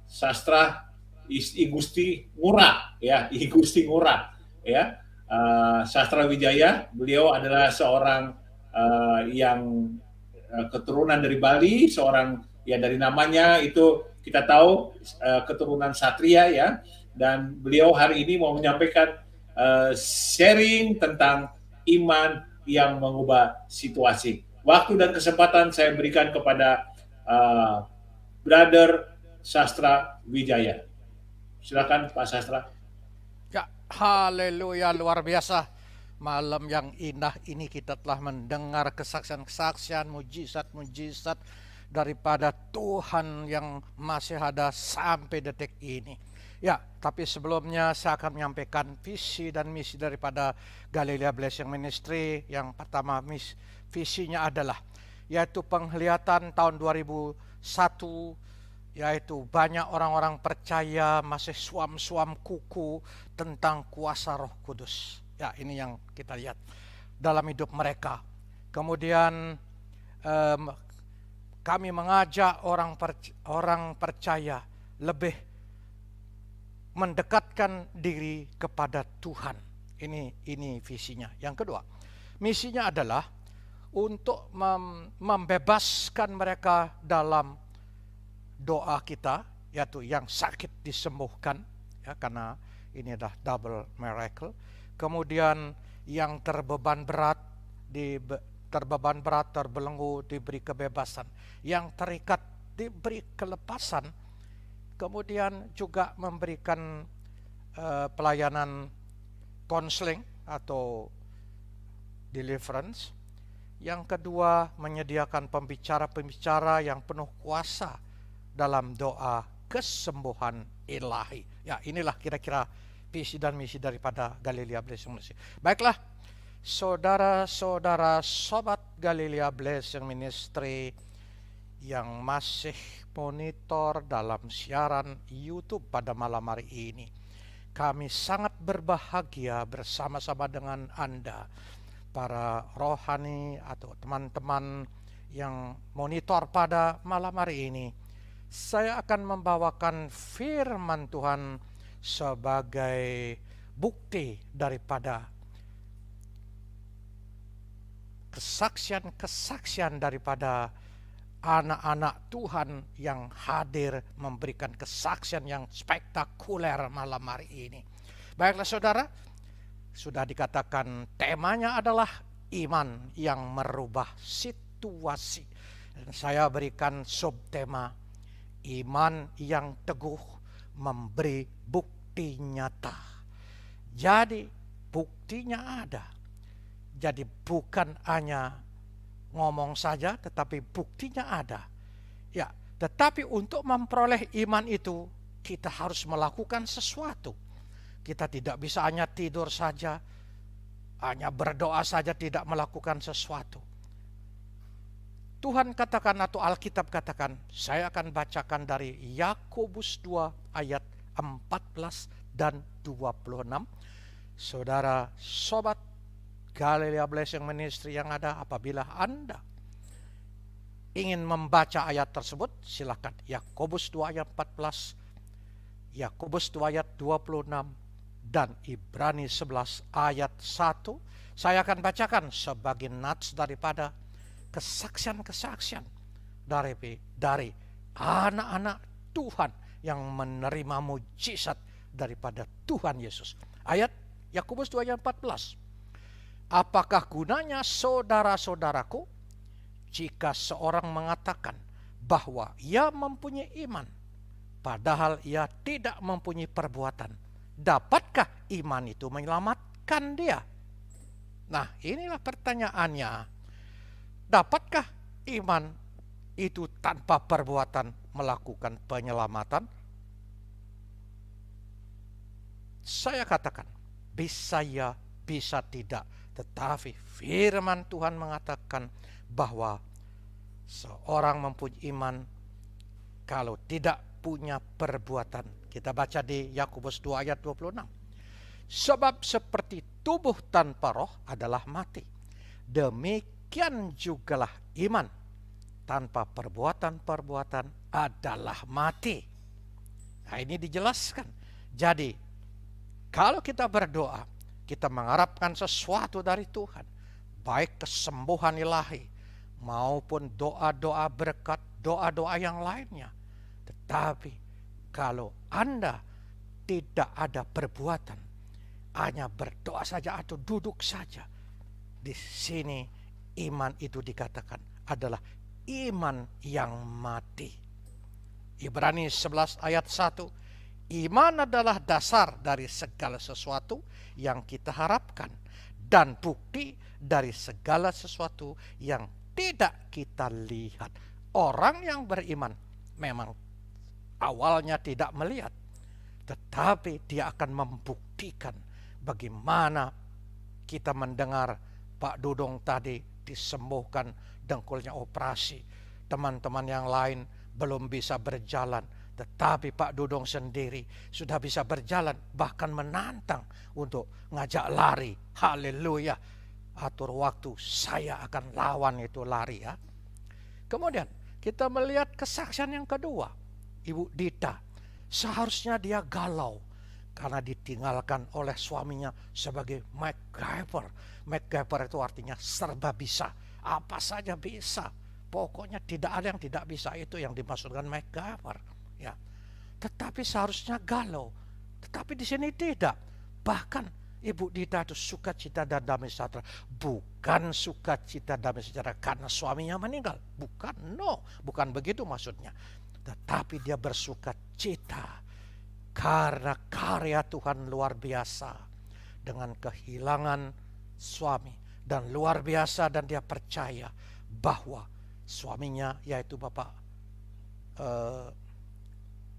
Sastra I Gusti Ngurah ya, I Gusti Ngurah ya, Sastra Wijaya. Beliau adalah seorang yang keturunan dari Bali, seorang ya, dari namanya itu kita tahu keturunan Satria ya, dan beliau hari ini mau menyampaikan sharing tentang iman yang mengubah situasi. Waktu dan kesempatan saya berikan kepada Brother Sastra Wijaya. Silakan Pak Sastra. Ya, haleluya, luar biasa. Malam yang indah ini kita telah mendengar kesaksian-kesaksian, mujizat-mujizat daripada Tuhan yang masih ada sampai detik ini. Ya, tapi sebelumnya saya akan menyampaikan visi dan misi daripada Galilia Blessing Ministry. Yang pertama, visinya adalah yaitu penglihatan tahun 2001, yaitu banyak orang-orang percaya masih suam-suam kuku tentang kuasa Roh Kudus. Ya, ini yang kita lihat dalam hidup mereka. Kemudian kami mengajak orang percaya lebih mendekatkan diri kepada Tuhan. Ini visinya. Yang kedua, misinya adalah untuk membebaskan mereka dalam doa kita, yaitu yang sakit disembuhkan ya, karena ini adalah double miracle. Kemudian yang terbeban berat terbelenggu diberi kebebasan, yang terikat diberi kelepasan. Kemudian juga memberikan pelayanan konseling atau deliverance. Yang kedua, menyediakan pembicara-pembicara yang penuh kuasa dalam doa kesembuhan ilahi. Ya, inilah kira-kira visi dan misi daripada Galilia Blessing Ministry. Baiklah, saudara-saudara sobat Galilia Blessing Ministry yang masih monitor dalam siaran YouTube pada malam hari ini, kami sangat berbahagia bersama-sama dengan Anda, para rohani atau teman-teman yang monitor pada malam hari ini. Saya akan membawakan firman Tuhan sebagai bukti daripada kesaksian-kesaksian daripada anak-anak Tuhan yang hadir memberikan kesaksian yang spektakuler malam hari ini. Baiklah saudara, sudah dikatakan temanya adalah iman yang merubah situasi. Dan saya berikan subtema iman yang teguh memberi bukti nyata. Jadi buktinya ada. Jadi bukan hanya ngomong saja, tetapi buktinya ada. Ya, tetapi untuk memperoleh iman itu kita harus melakukan sesuatu. Kita tidak bisa hanya tidur saja, hanya berdoa saja tidak melakukan sesuatu. Tuhan katakan atau Alkitab katakan, saya akan bacakan dari Yakobus 2 ayat 14 dan 26. Saudara sobat Galilea Blessing Ministry yang ada. Apabila Anda ingin membaca ayat tersebut, silakan. Yakobus 2 ayat 14, Yakobus 2 ayat 26, dan Ibrani 11 ayat 1. Saya akan bacakan sebagai nats daripada kesaksian-kesaksian dari anak-anak Tuhan yang menerima mujizat daripada Tuhan Yesus. Ayat Yakobus 2 ayat 14. Apakah gunanya saudara-saudaraku jika seorang mengatakan bahwa ia mempunyai iman, padahal ia tidak mempunyai perbuatan? Dapatkah iman itu menyelamatkan dia? Nah, inilah pertanyaannya. Dapatkah iman itu tanpa perbuatan melakukan penyelamatan? Saya katakan, bisa ya, bisa tidak. Tetapi firman Tuhan mengatakan bahwa seorang mempunyai iman kalau tidak punya perbuatan. Kita baca di Yakobus 2 ayat 26. Sebab seperti tubuh tanpa roh adalah mati, demikian jugalah iman tanpa perbuatan-perbuatan adalah mati. Nah, ini dijelaskan. Jadi, kalau kita berdoa, kita mengharapkan sesuatu dari Tuhan, baik kesembuhan ilahi maupun doa-doa berkat, doa-doa yang lainnya. Tetapi kalau Anda tidak ada perbuatan, hanya berdoa saja atau duduk saja, di sini iman itu dikatakan adalah iman yang mati. Ibrani 11 ayat 1. Iman adalah dasar dari segala sesuatu yang kita harapkan dan bukti dari segala sesuatu yang tidak kita lihat. Orang yang beriman memang awalnya tidak melihat, tetapi dia akan membuktikan. Bagaimana kita mendengar Pak Dudung tadi disembuhkan, dengkulnya operasi. Teman-teman yang lain belum bisa berjalan, tetapi Pak Dudung sendiri sudah bisa berjalan, bahkan menantang untuk ngajak lari. Haleluya. Atur waktu, saya akan lawan itu lari ya. Kemudian kita melihat kesaksian yang kedua. Ibu Dita, seharusnya dia galau karena ditinggalkan oleh suaminya sebagai MacGyver. MacGyver itu artinya serba bisa, apa saja bisa. Pokoknya tidak ada yang tidak bisa, itu yang dimaksudkan MacGyver. Ya, tetapi seharusnya galau. Tetapi di sini tidak. Bahkan Ibu Dita itu sukacita dan damai sejahtera. Bukan sukacita damai sejahtera karena suaminya meninggal. Bukan, no, bukan begitu maksudnya. Tetapi dia bersukacita karena karya Tuhan luar biasa dengan kehilangan suami, dan luar biasa, dan dia percaya bahwa suaminya yaitu Bapak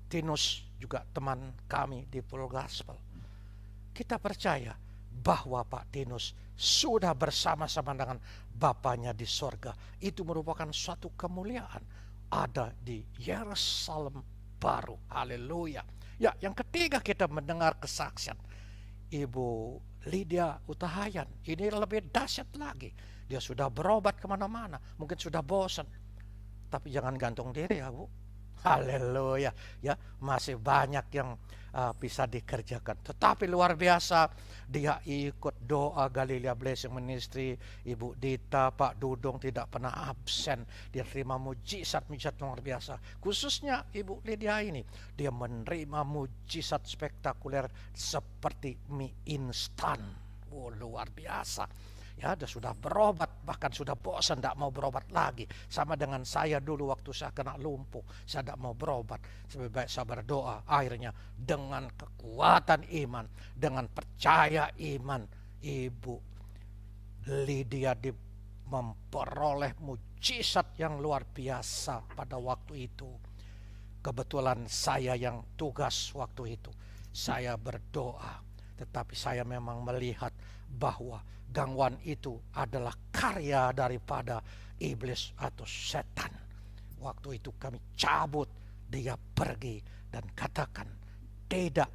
Tinus, juga teman kami di Pulau Gospel, kita percaya bahwa Pak Tinus sudah bersama-sama dengan Bapaknya di sorga. Itu merupakan suatu kemuliaan ada di Yerusalem baru. Haleluya. Ya, yang ketiga kita mendengar kesaksian Ibu Lydia Utahayan. Ini lebih dahsyat lagi. Dia sudah berobat kemana-mana. Mungkin sudah bosan. Tapi jangan gantung diri ya Bu. Haleluya. Ya, masih banyak yang bisa dikerjakan. Tetapi luar biasa, dia ikut doa Galilea Blessing Ministry. Ibu Dita, Pak Dudung tidak pernah absen. Dia terima mujizat-mujizat luar biasa. Khususnya Ibu Lydia ini, dia menerima mujizat spektakuler seperti mie instan. Oh, luar biasa. Ya, dia sudah berobat, bahkan sudah bosan, tidak mau berobat lagi. Sama dengan saya dulu waktu saya kena lumpuh, saya tidak mau berobat. Lebih baik saya berdoa. Akhirnya dengan kekuatan iman, dengan percaya iman, Ibu Lydia memperoleh mujizat yang luar biasa pada waktu itu. Kebetulan saya yang tugas waktu itu, saya berdoa. Tetapi saya memang melihat bahwa gangguan itu adalah karya daripada iblis atau setan. Waktu itu kami cabut, dia pergi dan katakan tidak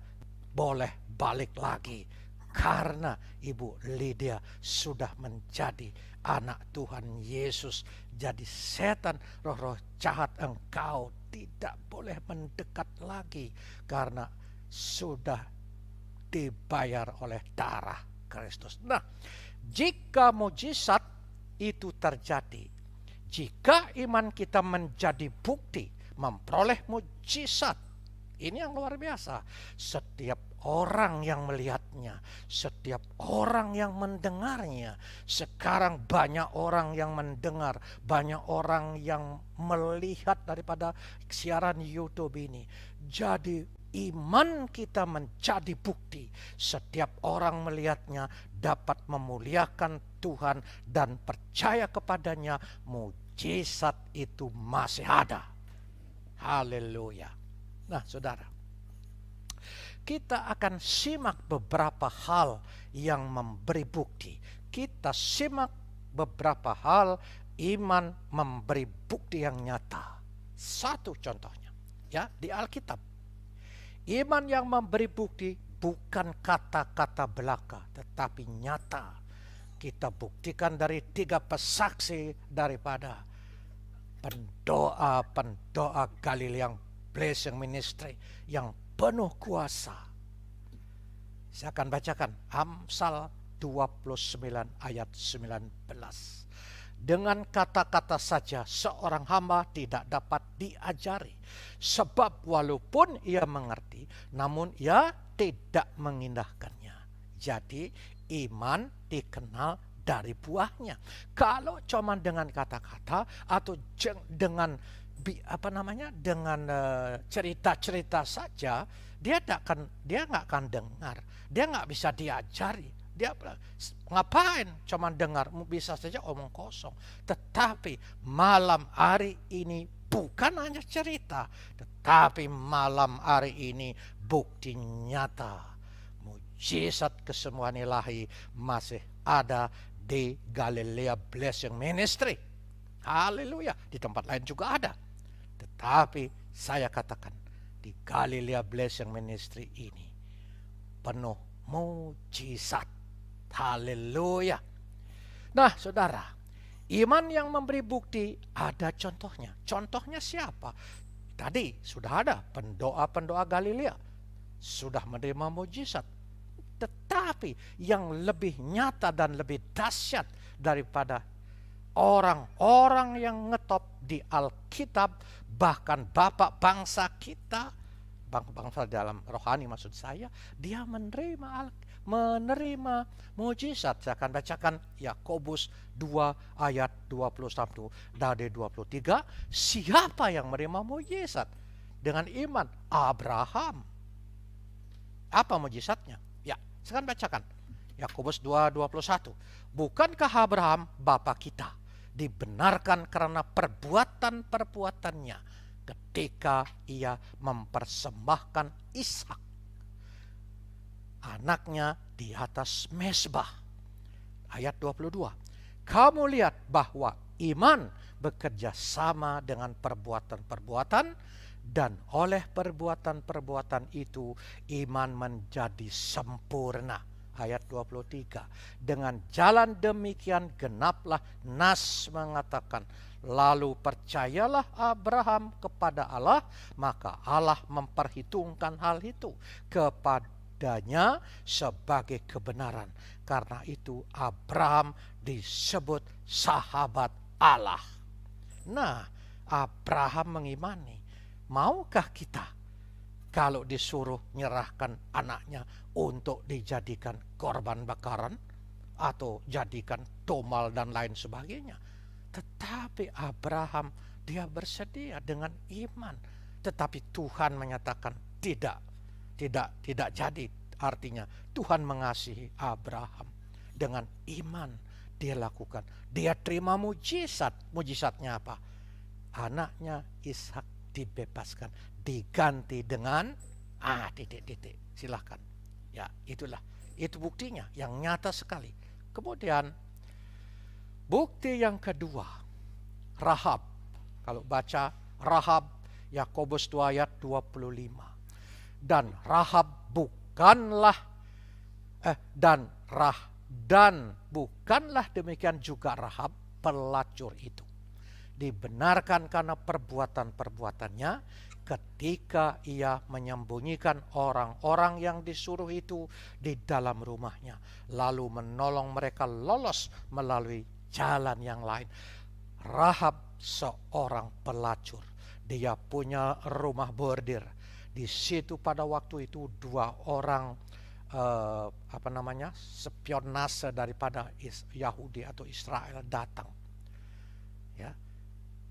boleh balik lagi. karena Ibu Lydia sudah menjadi anak Tuhan Yesus. Jadi setan, roh-roh jahat, engkau tidak boleh mendekat lagi karena sudah dibayar oleh darah Kristus. Nah, jika mujizat itu terjadi, jika iman kita menjadi bukti memperoleh mujizat, ini yang luar biasa. Setiap orang yang melihatnya, setiap orang yang mendengarnya. Sekarang banyak orang yang mendengar, banyak orang yang melihat daripada siaran YouTube ini. Jadi iman kita menjadi bukti. Setiap orang melihatnya dapat memuliakan Tuhan dan percaya kepadanya. Mujizat itu masih ada. Haleluya. Nah, saudara, kita akan simak beberapa hal yang memberi bukti. Kita simak beberapa hal iman memberi bukti yang nyata. Satu contohnya, ya, di Alkitab. Iman yang memberi bukti bukan kata-kata belaka, tetapi nyata. Kita buktikan dari 3 pesaksi daripada pendoa Galilean Blessing Ministry yang penuh kuasa. Saya akan bacakan Amsal 29 ayat 19. Dengan kata-kata saja seorang hamba tidak dapat diajari, sebab walaupun ia mengerti, namun ia tidak mengindahkannya. Jadi iman dikenal dari buahnya. Kalau cuma dengan kata-kata atau dengan dengan cerita-cerita saja, dia nggak akan dengar, dia nggak bisa diajari. Dia ngapain cuman dengar, bisa saja omong kosong. Tetapi malam hari ini bukan hanya cerita, tetapi malam hari ini bukti nyata. Mujizat kesembuhan ilahi masih ada di Galilea Blessing Ministry. Haleluya. Di tempat lain juga ada. Tetapi saya katakan di Galilea Blessing Ministry ini penuh mujizat. Haleluya. Nah, saudara, iman yang memberi bukti ada contohnya. Contohnya siapa? Tadi sudah ada pendoa-pendoa Galilea sudah menerima mujizat. Tetapi yang lebih nyata dan lebih dahsyat daripada orang-orang yang ngetop di Alkitab, bahkan bapak bangsa kita, bangsa dalam rohani maksud saya, dia menerima mujizat. Saya akan bacakan Yakobus 2 ayat 21 dari 23. Siapa yang menerima mujizat dengan iman? Abraham. Apa mujizatnya? Ya, saya akan bacakan Yakobus 2:21. Bukankah Abraham bapa kita dibenarkan karena perbuatan-perbuatannya ketika ia mempersembahkan Ishak, anaknya, di atas mezbah. Ayat 22. Kamu lihat bahwa iman bekerja sama dengan perbuatan-perbuatan, dan oleh perbuatan-perbuatan itu iman menjadi sempurna. Ayat 23. Dengan jalan demikian genaplah nas mengatakan, lalu percayalah Abraham kepada Allah, maka Allah memperhitungkan hal itu kepadanya sebagai kebenaran. Karena itu Abraham disebut sahabat Allah. Nah, Abraham mengimani. Maukah kita kalau disuruh nyerahkan anaknya untuk dijadikan korban bakaran atau jadikan tomal dan lain sebagainya? Tetapi Abraham, dia bersedia dengan iman. Tetapi Tuhan menyatakan tidak jadi. Artinya Tuhan mengasihi Abraham. Dengan iman dia lakukan. Dia terima mujizat. Mujizatnya apa? Anaknya Ishak dibebaskan, diganti dengan titik. Silahkan. Ya, itulah. Itu buktinya yang nyata sekali. Kemudian bukti yang kedua, Rahab. Kalau baca Rahab, Yakobus 2 ayat 25. Dan Rahab bukanlah dan bukanlah demikian juga Rahab pelacur itu dibenarkan karena perbuatan-perbuatannya ketika ia menyembunyikan orang-orang yang disuruh itu di dalam rumahnya, lalu menolong mereka lolos melalui jalan yang lain. Rahab seorang pelacur, dia punya rumah bordir. Di situ pada waktu itu 2 orang spionase daripada Yahudi atau Israel datang, ya,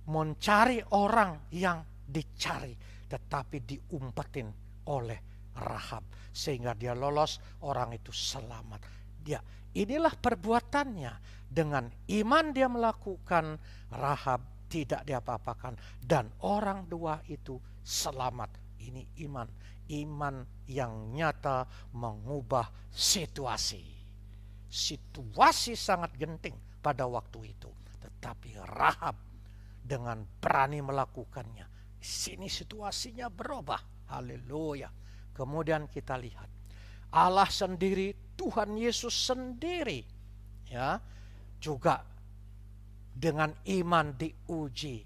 mencari orang yang dicari, tetapi diumpetin oleh Rahab sehingga dia lolos, orang itu selamat. Inilah perbuatannya, dengan iman dia melakukan, Rahab tidak diapa-apakan dan orang 2 itu selamat. Ini iman yang nyata mengubah situasi sangat genting pada waktu itu, tetapi Rahab dengan berani melakukannya. Sini situasinya berubah. Haleluya. Kemudian kita lihat Allah sendiri, Tuhan Yesus sendiri, ya, juga dengan iman diuji,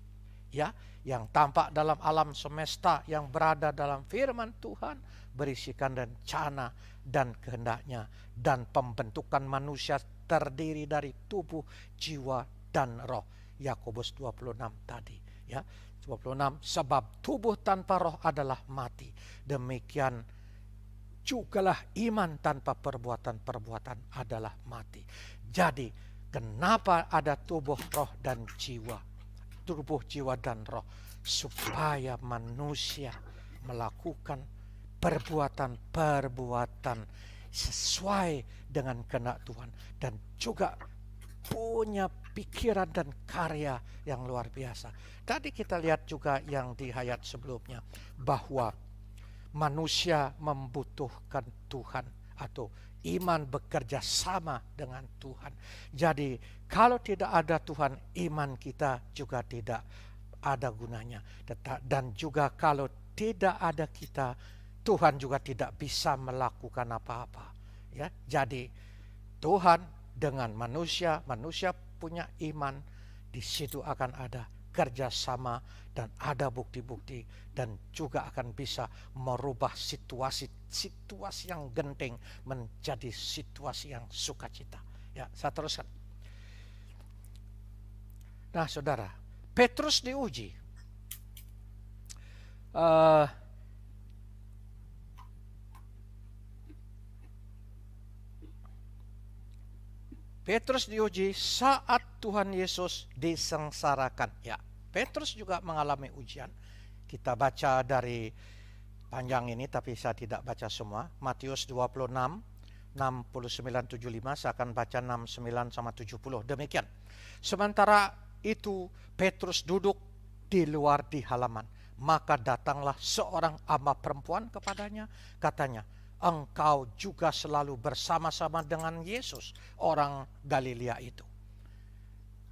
ya, yang tampak dalam alam semesta yang berada dalam firman Tuhan, berisikan rencana dan kehendaknya, dan pembentukan manusia terdiri dari tubuh, jiwa, dan roh. Yakobus 26 tadi, ya, 26, sebab tubuh tanpa roh adalah mati. Demikian jugalah iman tanpa perbuatan-perbuatan adalah mati. Jadi kenapa ada tubuh, roh, dan jiwa? Tubuh, jiwa, dan roh, supaya manusia melakukan perbuatan-perbuatan sesuai dengan kehendak Tuhan, dan juga punya pikiran dan karya yang luar biasa. Tadi kita lihat juga yang di ayat sebelumnya, bahwa manusia membutuhkan Tuhan, atau iman bekerja sama dengan Tuhan. Jadi kalau tidak ada Tuhan, iman kita juga tidak ada gunanya. Dan juga kalau tidak ada kita, Tuhan juga tidak bisa melakukan apa-apa. Ya, jadi Tuhan dengan manusia punya iman, di situ akan ada kerjasama dan ada bukti-bukti, dan juga akan bisa merubah situasi yang genting menjadi situasi yang sukacita. Ya, saya teruskan. Nah, saudara, Petrus diuji. Petrus diuji saat Tuhan Yesus disengsarakan. Ya, Petrus juga mengalami ujian. Kita baca dari panjang ini, tapi saya tidak baca semua. Matius 26, 69-75, saya akan baca 69 sama 70. Demikian. Sementara itu Petrus duduk di luar di halaman. Maka datanglah seorang hamba perempuan kepadanya, katanya, engkau juga selalu bersama-sama dengan Yesus, orang Galilea itu.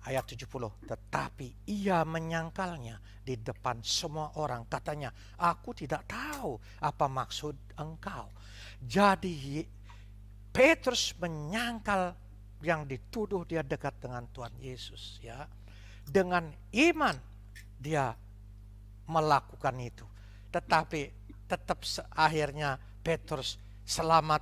Ayat 70, tetapi ia menyangkalnya di depan semua orang. Katanya, aku tidak tahu apa maksud engkau. Jadi Petrus menyangkal yang dituduh dia dekat dengan Tuhan Yesus. Ya, dengan iman dia melakukan itu. Tetapi tetap akhirnya Petrus selamat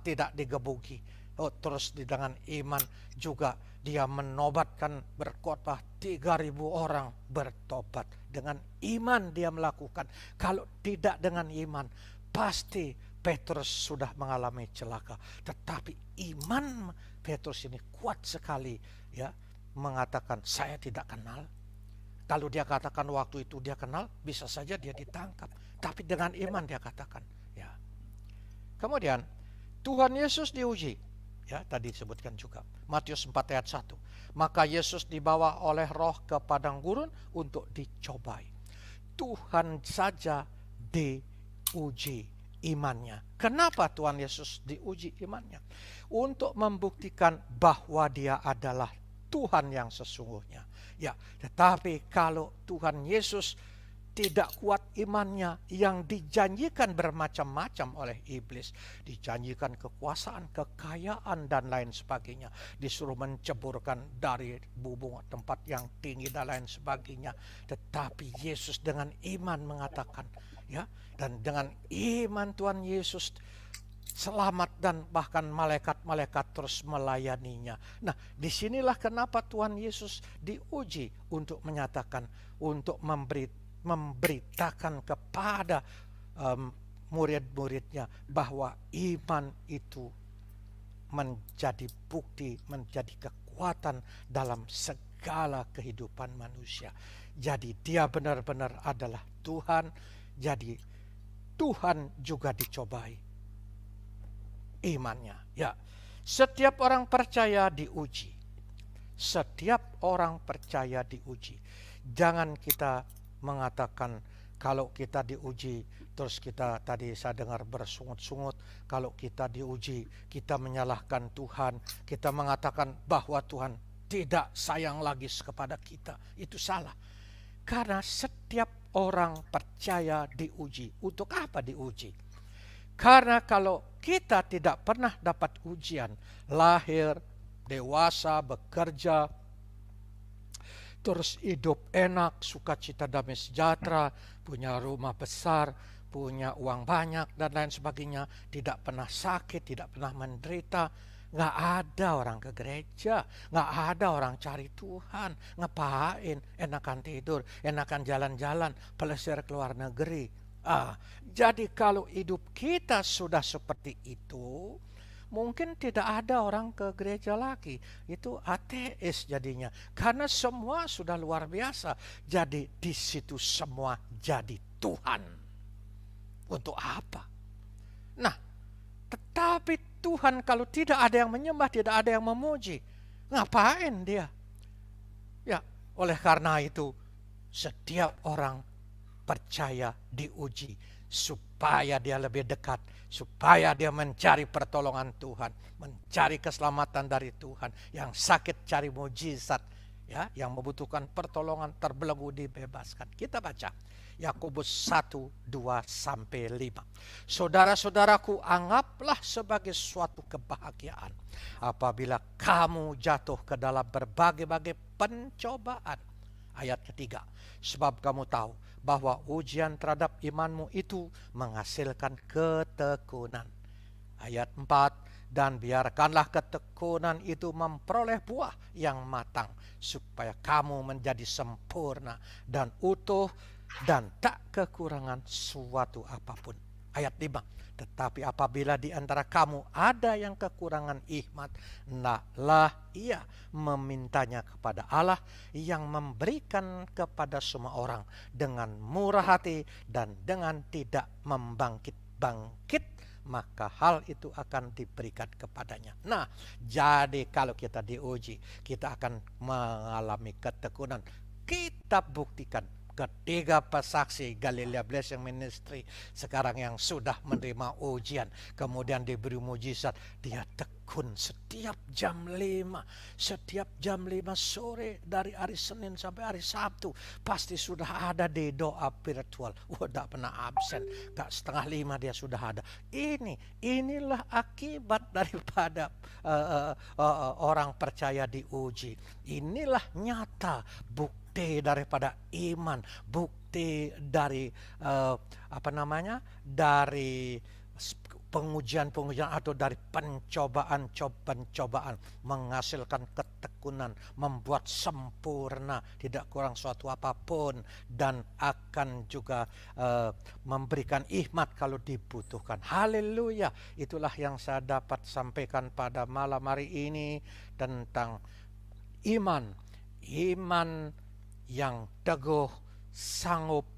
tidak digebuki. Terus dengan iman juga dia menobatkan, berkhotbah, 3.000 orang bertobat. Dengan iman dia melakukan. Kalau tidak dengan iman, pasti Petrus sudah mengalami celaka. Tetapi iman Petrus ini kuat sekali, ya, mengatakan saya tidak kenal. Kalau dia katakan waktu itu dia kenal, bisa saja dia ditangkap. Tapi dengan iman dia katakan, ya. Kemudian Tuhan Yesus diuji, ya, tadi disebutkan juga Matius 4 ayat 1. Maka Yesus dibawa oleh Roh ke padang gurun untuk dicobai. Tuhan saja diuji imannya. Kenapa Tuhan Yesus diuji imannya? Untuk membuktikan bahwa dia adalah Tuhan yang sesungguhnya. Ya, tetapi kalau Tuhan Yesus tidak kuat imannya, yang dijanjikan bermacam-macam oleh iblis, dijanjikan kekuasaan, kekayaan, dan lain sebagainya, disuruh menceburkan dari bubung tempat yang tinggi dan lain sebagainya. Tetapi Yesus dengan iman mengatakan, ya, dan dengan iman Tuhan Yesus selamat, dan bahkan malaikat-malaikat terus melayaninya. Nah, disinilah kenapa Tuhan Yesus diuji untuk menyatakan, untuk memberitakan kepada murid-muridnya bahwa iman itu menjadi bukti, menjadi kekuatan dalam segala kehidupan manusia. Jadi dia benar-benar adalah Tuhan. Jadi Tuhan juga dicobai imannya. Ya, setiap orang percaya diuji. Setiap orang percaya diuji. Jangan kita mengatakan kalau kita diuji terus kita, tadi saya dengar bersungut-sungut, kalau kita diuji kita menyalahkan Tuhan, kita mengatakan bahwa Tuhan tidak sayang lagi kepada kita. Itu salah. Karena setiap orang percaya diuji. Untuk apa diuji? Karena kalau kita tidak pernah dapat ujian, lahir, dewasa, bekerja, terus hidup enak, sukacita, damai sejahtera, punya rumah besar, punya uang banyak, dan lain sebagainya, tidak pernah sakit, tidak pernah menderita, nggak ada orang ke gereja, nggak ada orang cari Tuhan, ngapain? Enakan tidur, enakan jalan-jalan, pelesir ke luar negeri. Jadi kalau hidup kita sudah seperti itu, mungkin tidak ada orang ke gereja lagi. Itu ateis jadinya. Karena semua sudah luar biasa. Jadi di situ semua jadi Tuhan. Untuk apa? Nah, tetapi Tuhan kalau tidak ada yang menyembah, tidak ada yang memuji, ngapain dia? Ya, oleh karena itu setiap orang percaya diuji supaya dia lebih dekat, supaya dia mencari pertolongan Tuhan, mencari keselamatan dari Tuhan. Yang sakit cari mujizat, ya, yang membutuhkan pertolongan terbelenggu dibebaskan. Kita baca Yakobus 1:2-5. Saudara-saudaraku, anggaplah sebagai suatu kebahagiaan apabila kamu jatuh ke dalam berbagai-bagai pencobaan. Ayat ketiga, sebab kamu tahu bahwa ujian terhadap imanmu itu menghasilkan ketekunan. Ayat 4, dan biarkanlah ketekunan itu memperoleh buah yang matang, supaya kamu menjadi sempurna dan utuh dan tak kekurangan suatu apapun. Ayat 5, tetapi apabila di antara kamu ada yang kekurangan hikmat, hendaklah ia memintanya kepada Allah yang memberikan kepada semua orang dengan murah hati dan dengan tidak membangkit-bangkit, maka hal itu akan diberikan kepadanya. Nah, jadi kalau kita diuji, kita akan mengalami ketekunan. Kita buktikan. Ketiga pesaksi Galilea Blessing Ministry sekarang yang sudah menerima ujian, kemudian diberi mujizat, dia tekun setiap jam 5, setiap jam 5 sore dari hari Senin sampai hari Sabtu pasti sudah ada di doa virtual. Tidak pernah absen, gak 4:30 dia sudah ada. Inilah akibat daripada orang percaya diuji. Inilah nyata bukti daripada iman, bukti dari dari pengujian-pengujian atau dari pencobaan menghasilkan ketekunan, membuat sempurna, tidak kurang suatu apapun, dan akan juga memberikan hikmat kalau dibutuhkan. Haleluya. Itulah yang saya dapat sampaikan pada malam hari ini tentang iman yang teguh, sanggup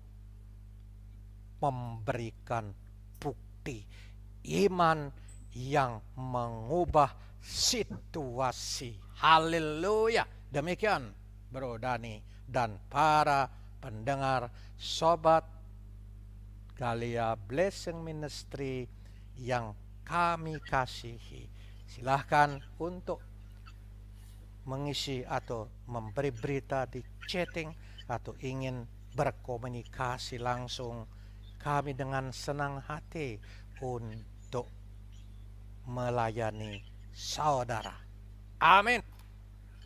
memberikan bukti, iman yang mengubah situasi. Haleluya. Demikian Bro Dani dan para pendengar sobat Galilea Blessing Ministry yang kami kasihi. Silahkan untuk mengisi atau memberi berita di chatting, atau ingin berkomunikasi langsung, kami dengan senang hati untuk melayani saudara. Amin.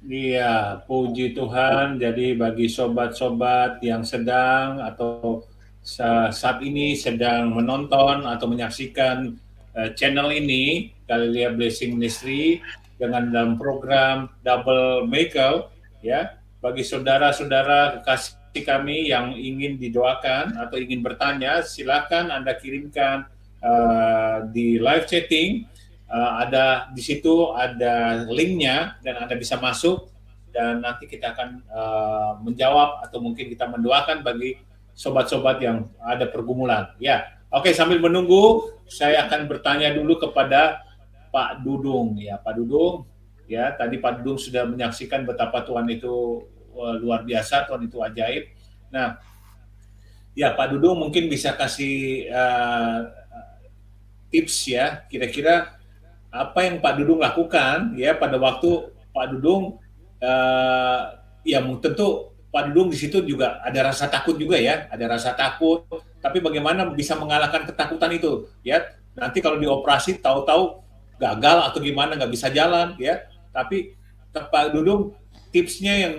Iya, puji Tuhan. Jadi bagi sobat-sobat yang sedang atau saat ini sedang menonton atau menyaksikan channel ini, Galilea Blessing Ministry, dengan dalam program Double Miracle, ya, bagi saudara-saudara kekasih kami yang ingin didoakan atau ingin bertanya, silakan Anda kirimkan di live chatting. Ada di situ ada linknya dan Anda bisa masuk dan nanti kita akan menjawab atau mungkin kita mendoakan bagi sobat-sobat yang ada pergumulan. Ya, oke, sambil menunggu saya akan bertanya dulu kepada Pak Dudung. Ya, Pak Dudung. Ya, tadi Pak Dudung sudah menyaksikan betapa Tuhan itu luar biasa, Tuhan itu ajaib. Nah, ya Pak Dudung mungkin bisa kasih tips ya, kira-kira apa yang Pak Dudung lakukan ya pada waktu Pak Dudung ya tentu Pak Dudung di situ juga ada rasa takut juga ya, ada rasa takut, tapi bagaimana bisa mengalahkan ketakutan itu ya. Nanti kalau dioperasi tahu-tahu gagal atau gimana, nggak bisa jalan ya, tapi Pak Dudung tipsnya yang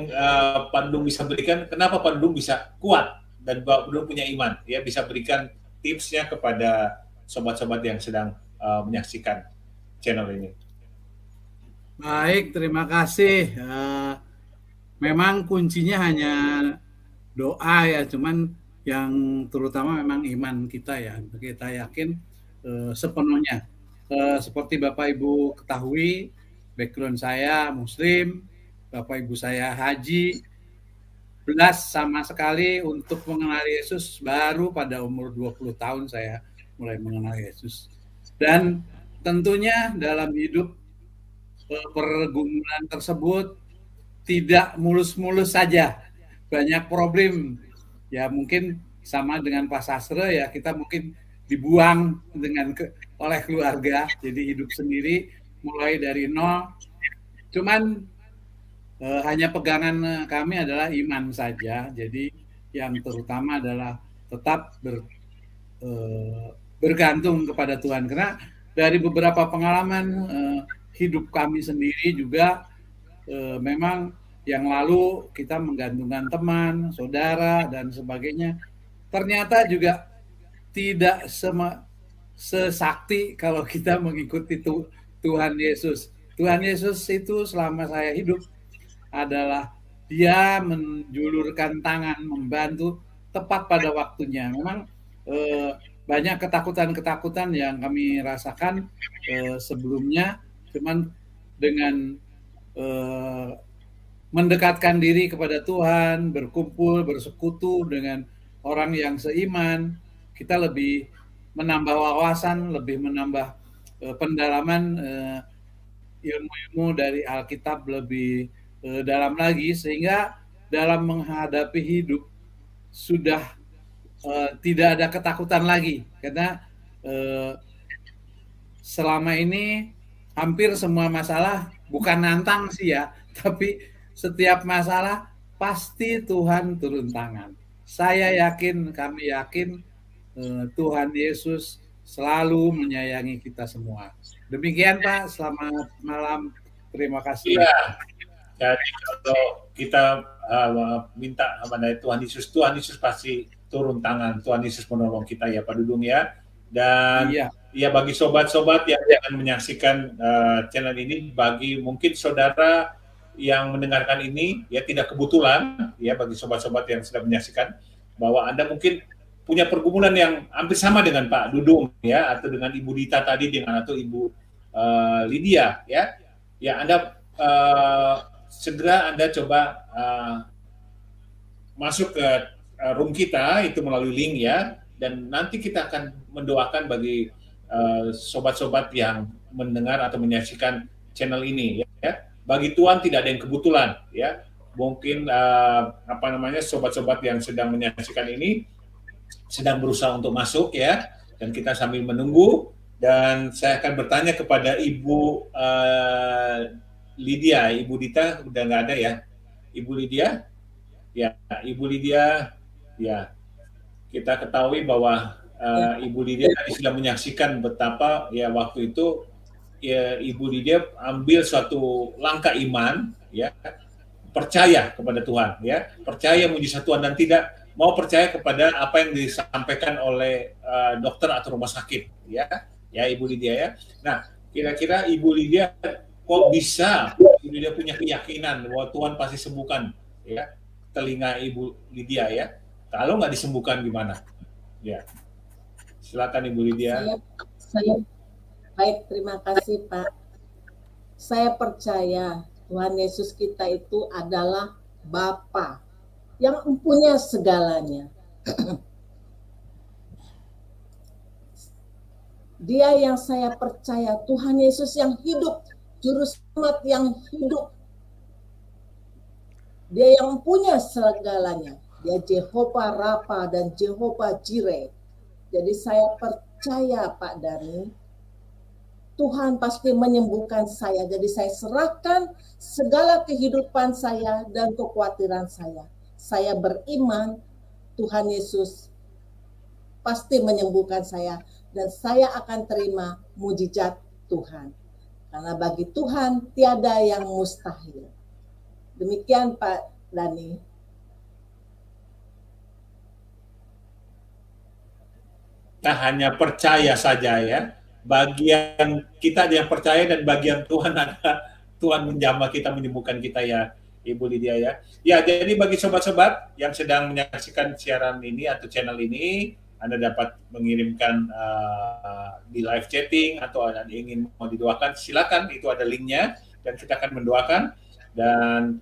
Pak Dudung bisa berikan, kenapa Pak Dudung bisa kuat dan Pak Dudung punya iman ya, bisa berikan tipsnya kepada sobat-sobat yang sedang menyaksikan channel ini. Baik, terima kasih. Memang kuncinya hanya doa ya, cuman yang terutama memang iman kita ya. Kita yakin sepenuhnya. Seperti Bapak Ibu ketahui, background saya Muslim, Bapak Ibu saya haji, belas sama sekali untuk mengenal Yesus baru pada umur 20 tahun saya mulai mengenal Yesus. Dan tentunya dalam hidup pergumulan tersebut tidak mulus-mulus saja, banyak problem. Ya mungkin sama dengan Pak Sastra ya, kita mungkin dibuang oleh keluarga, jadi hidup sendiri mulai dari nol. Cuman hanya pegangan kami adalah iman saja. Jadi yang terutama adalah tetap bergantung kepada Tuhan. Karena dari beberapa pengalaman hidup kami sendiri juga memang yang lalu kita menggantungkan teman, saudara, dan sebagainya. Ternyata juga tidak sesakti kalau kita mengikuti Tuhan Yesus. Tuhan Yesus itu selama saya hidup adalah Dia menjulurkan tangan, membantu tepat pada waktunya. Memang banyak ketakutan-ketakutan yang kami rasakan sebelumnya, cuman dengan mendekatkan diri kepada Tuhan, berkumpul, bersekutu dengan orang yang seiman, kita lebih menambah wawasan, lebih menambah pendalaman ilmu-ilmu dari Alkitab lebih dalam lagi, sehingga dalam menghadapi hidup sudah tidak ada ketakutan lagi, karena selama ini hampir semua masalah bukan nantang sih ya, tapi setiap masalah pasti Tuhan turun tangan. Saya yakin, kami yakin Tuhan Yesus selalu menyayangi kita semua. Demikian Pak, selamat malam. Terima kasih. Iya. Jadi kalau kita minta kepada Tuhan Yesus pasti turun tangan. Tuhan Yesus menolong kita ya Pak Dudung ya. Dan ya bagi sobat-sobat yang akan menyaksikan channel ini, bagi mungkin saudara yang mendengarkan ini ya tidak kebetulan ya, bagi sobat-sobat yang sedang menyaksikan bahwa Anda mungkin punya pergumulan yang hampir sama dengan Pak Dudung ya, atau dengan Ibu Dita tadi, dengan atau Ibu Lydia ya. Ya Anda segera Anda coba masuk ke room kita itu melalui link ya, dan nanti kita akan mendoakan bagi sobat-sobat yang mendengar atau menyaksikan channel ini ya. Bagi Tuhan tidak ada yang kebetulan ya. Mungkin sobat-sobat yang sedang menyaksikan ini sedang berusaha untuk masuk ya, dan kita sambil menunggu, dan saya akan bertanya kepada Ibu Lydia. Ibu Dita udah nggak ada ya, Ibu Lydia ya, Ibu Lydia Ya, kita ketahui bahwa Ibu Lydia tadi sudah menyaksikan betapa ya waktu itu ya Ibu Lydia ambil suatu langkah iman, ya, percaya kepada Tuhan, ya, percaya mujizat Tuhan dan tidak mau percaya kepada apa yang disampaikan oleh dokter atau rumah sakit, ya, ya Ibu Lydia ya. Nah, kira-kira Ibu Lydia kok bisa Ibu Lydia punya keyakinan bahwa Tuhan pasti sembuhkan, ya, telinga Ibu Lydia ya. Kalau nggak disembuhkan gimana? Ya, silakan Ibu Lydia. Saya baik, terima kasih Pak. Saya percaya Tuhan Yesus kita itu adalah Bapa yang mempunyai segalanya. Dia yang saya percaya, Tuhan Yesus yang hidup, Juru Selamat yang hidup. Dia yang mempunyai segalanya. Dia Jehovah Rafa dan Jehovah Jireh. Jadi saya percaya Pak Dani, Tuhan pasti menyembuhkan saya. Jadi saya serahkan segala kehidupan saya dan kekhawatiran saya. Saya beriman Tuhan Yesus pasti menyembuhkan saya. Dan saya akan terima mujizat Tuhan. Karena bagi Tuhan tiada yang mustahil. Demikian Pak Dani. Kita hanya percaya saja ya. Bagian kita yang percaya dan bagian Tuhan ada Tuhan menjamah kita, menyembuhkan kita ya Ibu Lydia ya. Ya, jadi bagi sobat-sobat yang sedang menyaksikan siaran ini atau channel ini, Anda dapat mengirimkan di live chatting atau Anda ingin mau didoakan, silakan, itu ada linknya dan kita akan mendoakan. Dan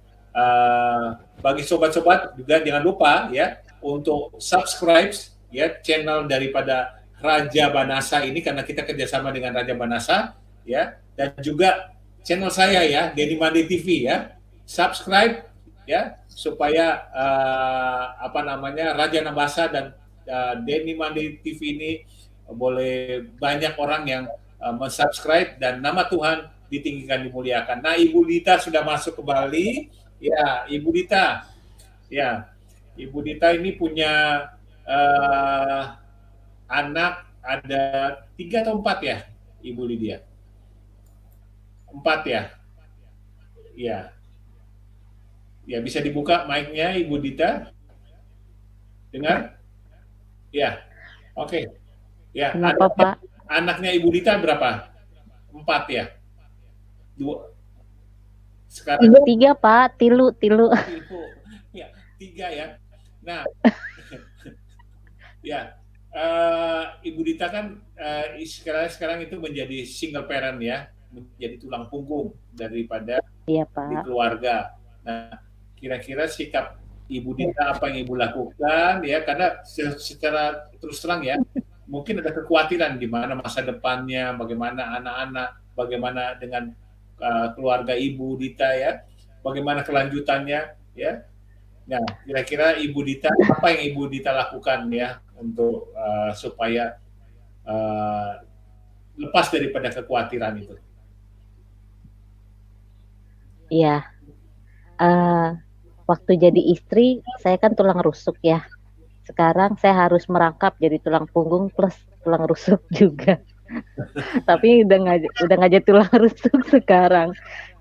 bagi sobat-sobat juga jangan lupa ya untuk subscribe ya channel daripada Raja Banasa ini, karena kita kerjasama dengan Raja Banasa ya, dan juga channel saya ya, Denny Mande TV ya, subscribe ya supaya Raja Nabasa dan Denny Mande TV ini boleh banyak orang yang mensubscribe dan nama Tuhan ditinggikan, dimuliakan. Nah, Ibu Dita sudah masuk kembali ya. Ibu Dita ya, Ibu Dita ini punya anak ada 3 atau 4 ya, Ibu Lydia? 4 ya? Ya. Ya, bisa dibuka mic-nya Ibu Dita? Dengar? Ya. Oke. Ya, Kenapa, Pak? Anaknya Ibu Dita berapa? 4 ya? 2. Sekarang 3, Pak. Tilu. Ya, 3 ya. Nah, ya, Ibu Dita kan sekarang itu menjadi single parent ya, menjadi tulang punggung daripada Iya, Pak. di keluarga. Nah, kira-kira sikap Ibu Dita apa yang Ibu lakukan ya, karena secara terus terang ya, mungkin ada kekhawatiran di mana masa depannya, bagaimana anak-anak, bagaimana dengan keluarga Ibu Dita ya, bagaimana kelanjutannya ya. Nah, kira-kira Ibu Dita, apa yang Ibu Dita lakukan ya untuk supaya lepas daripada kekhawatiran itu? Iya. Waktu jadi istri, saya kan tulang rusuk ya. Sekarang saya harus merangkap jadi tulang punggung plus tulang rusuk juga. Tapi udah nggak jadi tulang rusuk sekarang.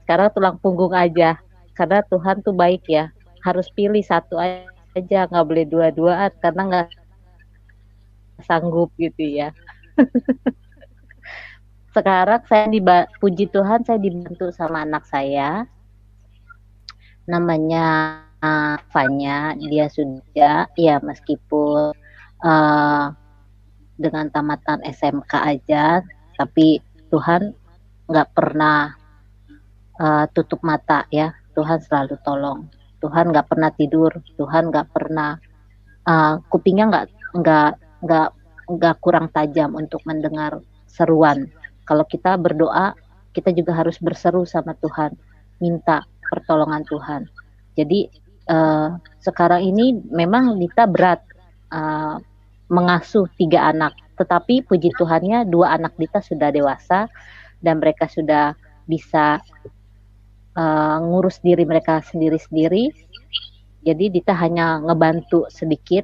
Sekarang tulang punggung aja. Karena Tuhan tuh baik ya. Harus pilih satu aja, nggak boleh dua-duaan karena nggak sanggup gitu ya. Sekarang saya puji Tuhan, saya dibantu sama anak saya, namanya Fanya. Dia sudah ya meskipun dengan tamatan SMK aja, tapi Tuhan nggak pernah tutup mata ya. Tuhan selalu tolong. Tuhan nggak pernah tidur, Tuhan nggak pernah kupingnya nggak kurang tajam untuk mendengar seruan. Kalau kita berdoa, kita juga harus berseru sama Tuhan, minta pertolongan Tuhan. Jadi sekarang ini memang Dita berat mengasuh 3 anak, tetapi puji Tuhannya 2 anak Dita sudah dewasa dan mereka sudah bisa ngurus diri mereka sendiri-sendiri. Jadi Dita hanya ngebantu sedikit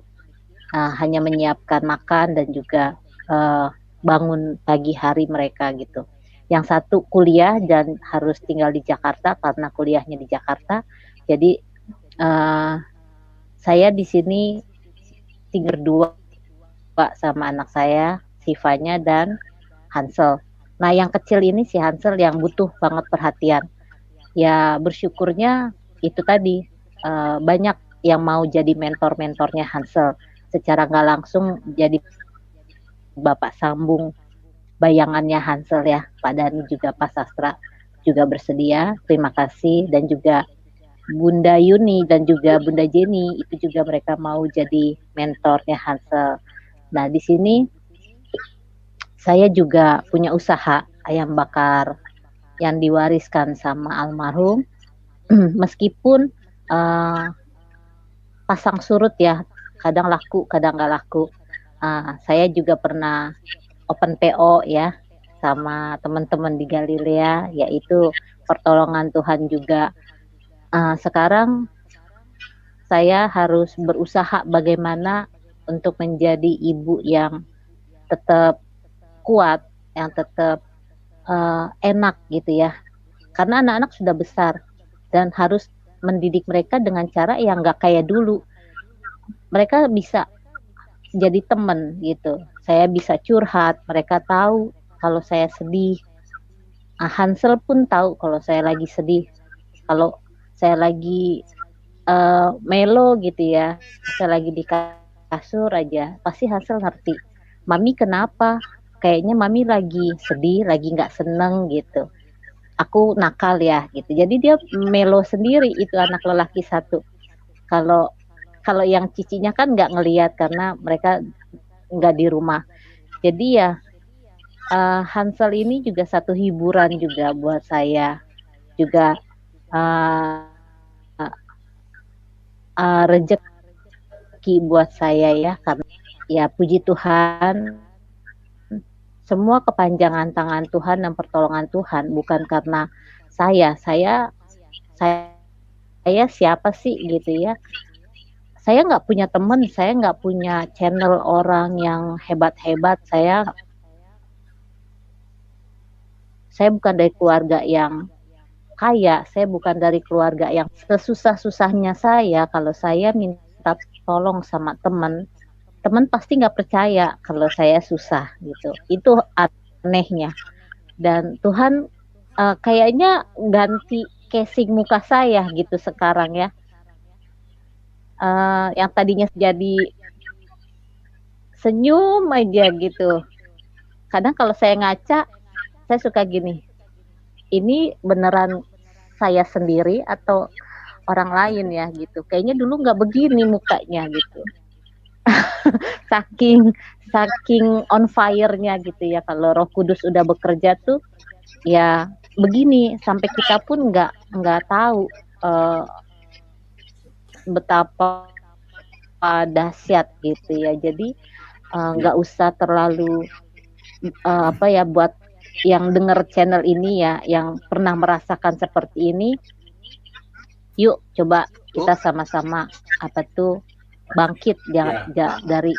hanya menyiapkan makan dan juga bangun pagi hari mereka gitu. Yang satu kuliah dan harus tinggal di Jakarta karena kuliahnya di Jakarta. Jadi saya di sini tinggal berdua sama anak saya, Sivanya dan Hansel. Nah, yang kecil ini si Hansel yang butuh banget perhatian. Ya bersyukurnya itu tadi banyak yang mau jadi mentor-mentornya Hansel. Secara nggak langsung jadi Bapak Sambung bayangannya Hansel ya. Pak Dani juga Pak Sastra juga bersedia. Terima kasih. Dan juga Bunda Yuni dan juga Bunda Jenny itu juga mereka mau jadi mentornya Hansel. Nah, di sini saya juga punya usaha ayam bakar yang diwariskan sama almarhum. Meskipun pasang surut ya, kadang laku, kadang nggak laku. Saya juga pernah open PO ya sama teman-teman di Galilea, yaitu pertolongan Tuhan juga. Sekarang saya harus berusaha bagaimana untuk menjadi ibu yang tetap kuat, yang tetap enak gitu ya. Karena anak-anak sudah besar dan harus mendidik mereka dengan cara yang nggak kayak dulu. Mereka bisa jadi teman gitu. Saya bisa curhat, mereka tahu kalau saya sedih. Hansel pun tahu kalau saya lagi sedih. Kalau saya lagi melo gitu ya, saya lagi di kasur aja, pasti Hansel ngerti. Mami kenapa? Kayaknya Mami lagi sedih, lagi nggak seneng gitu. Aku nakal ya gitu. Jadi dia melo sendiri itu anak lelaki satu. Kalau yang cicinya kan nggak ngelihat karena mereka nggak di rumah. Jadi ya Hansel ini juga satu hiburan juga buat saya. Juga rezeki buat saya ya, karena ya puji Tuhan semua kepanjangan tangan Tuhan dan pertolongan Tuhan, bukan karena saya siapa sih gitu ya. Saya nggak punya teman, saya nggak punya channel orang yang hebat-hebat, saya bukan dari keluarga yang kaya, saya bukan dari keluarga yang sesusah-susahnya saya. Kalau saya minta tolong sama teman pasti nggak percaya kalau saya susah gitu. Itu anehnya. Dan Tuhan kayaknya ganti casing muka saya gitu sekarang ya. Yang tadinya jadi senyum aja gitu. Kadang kalau saya ngaca, saya suka gini. Ini beneran saya sendiri atau orang lain ya gitu. Kayaknya dulu nggak begini mukanya gitu. saking on fire-nya gitu ya. Kalau Roh Kudus udah bekerja tuh ya begini, sampai kita pun nggak tahu betapa dahsyat gitu ya. Jadi nggak usah terlalu buat yang dengar channel ini ya, yang pernah merasakan seperti ini, yuk coba kita sama-sama bangkit dari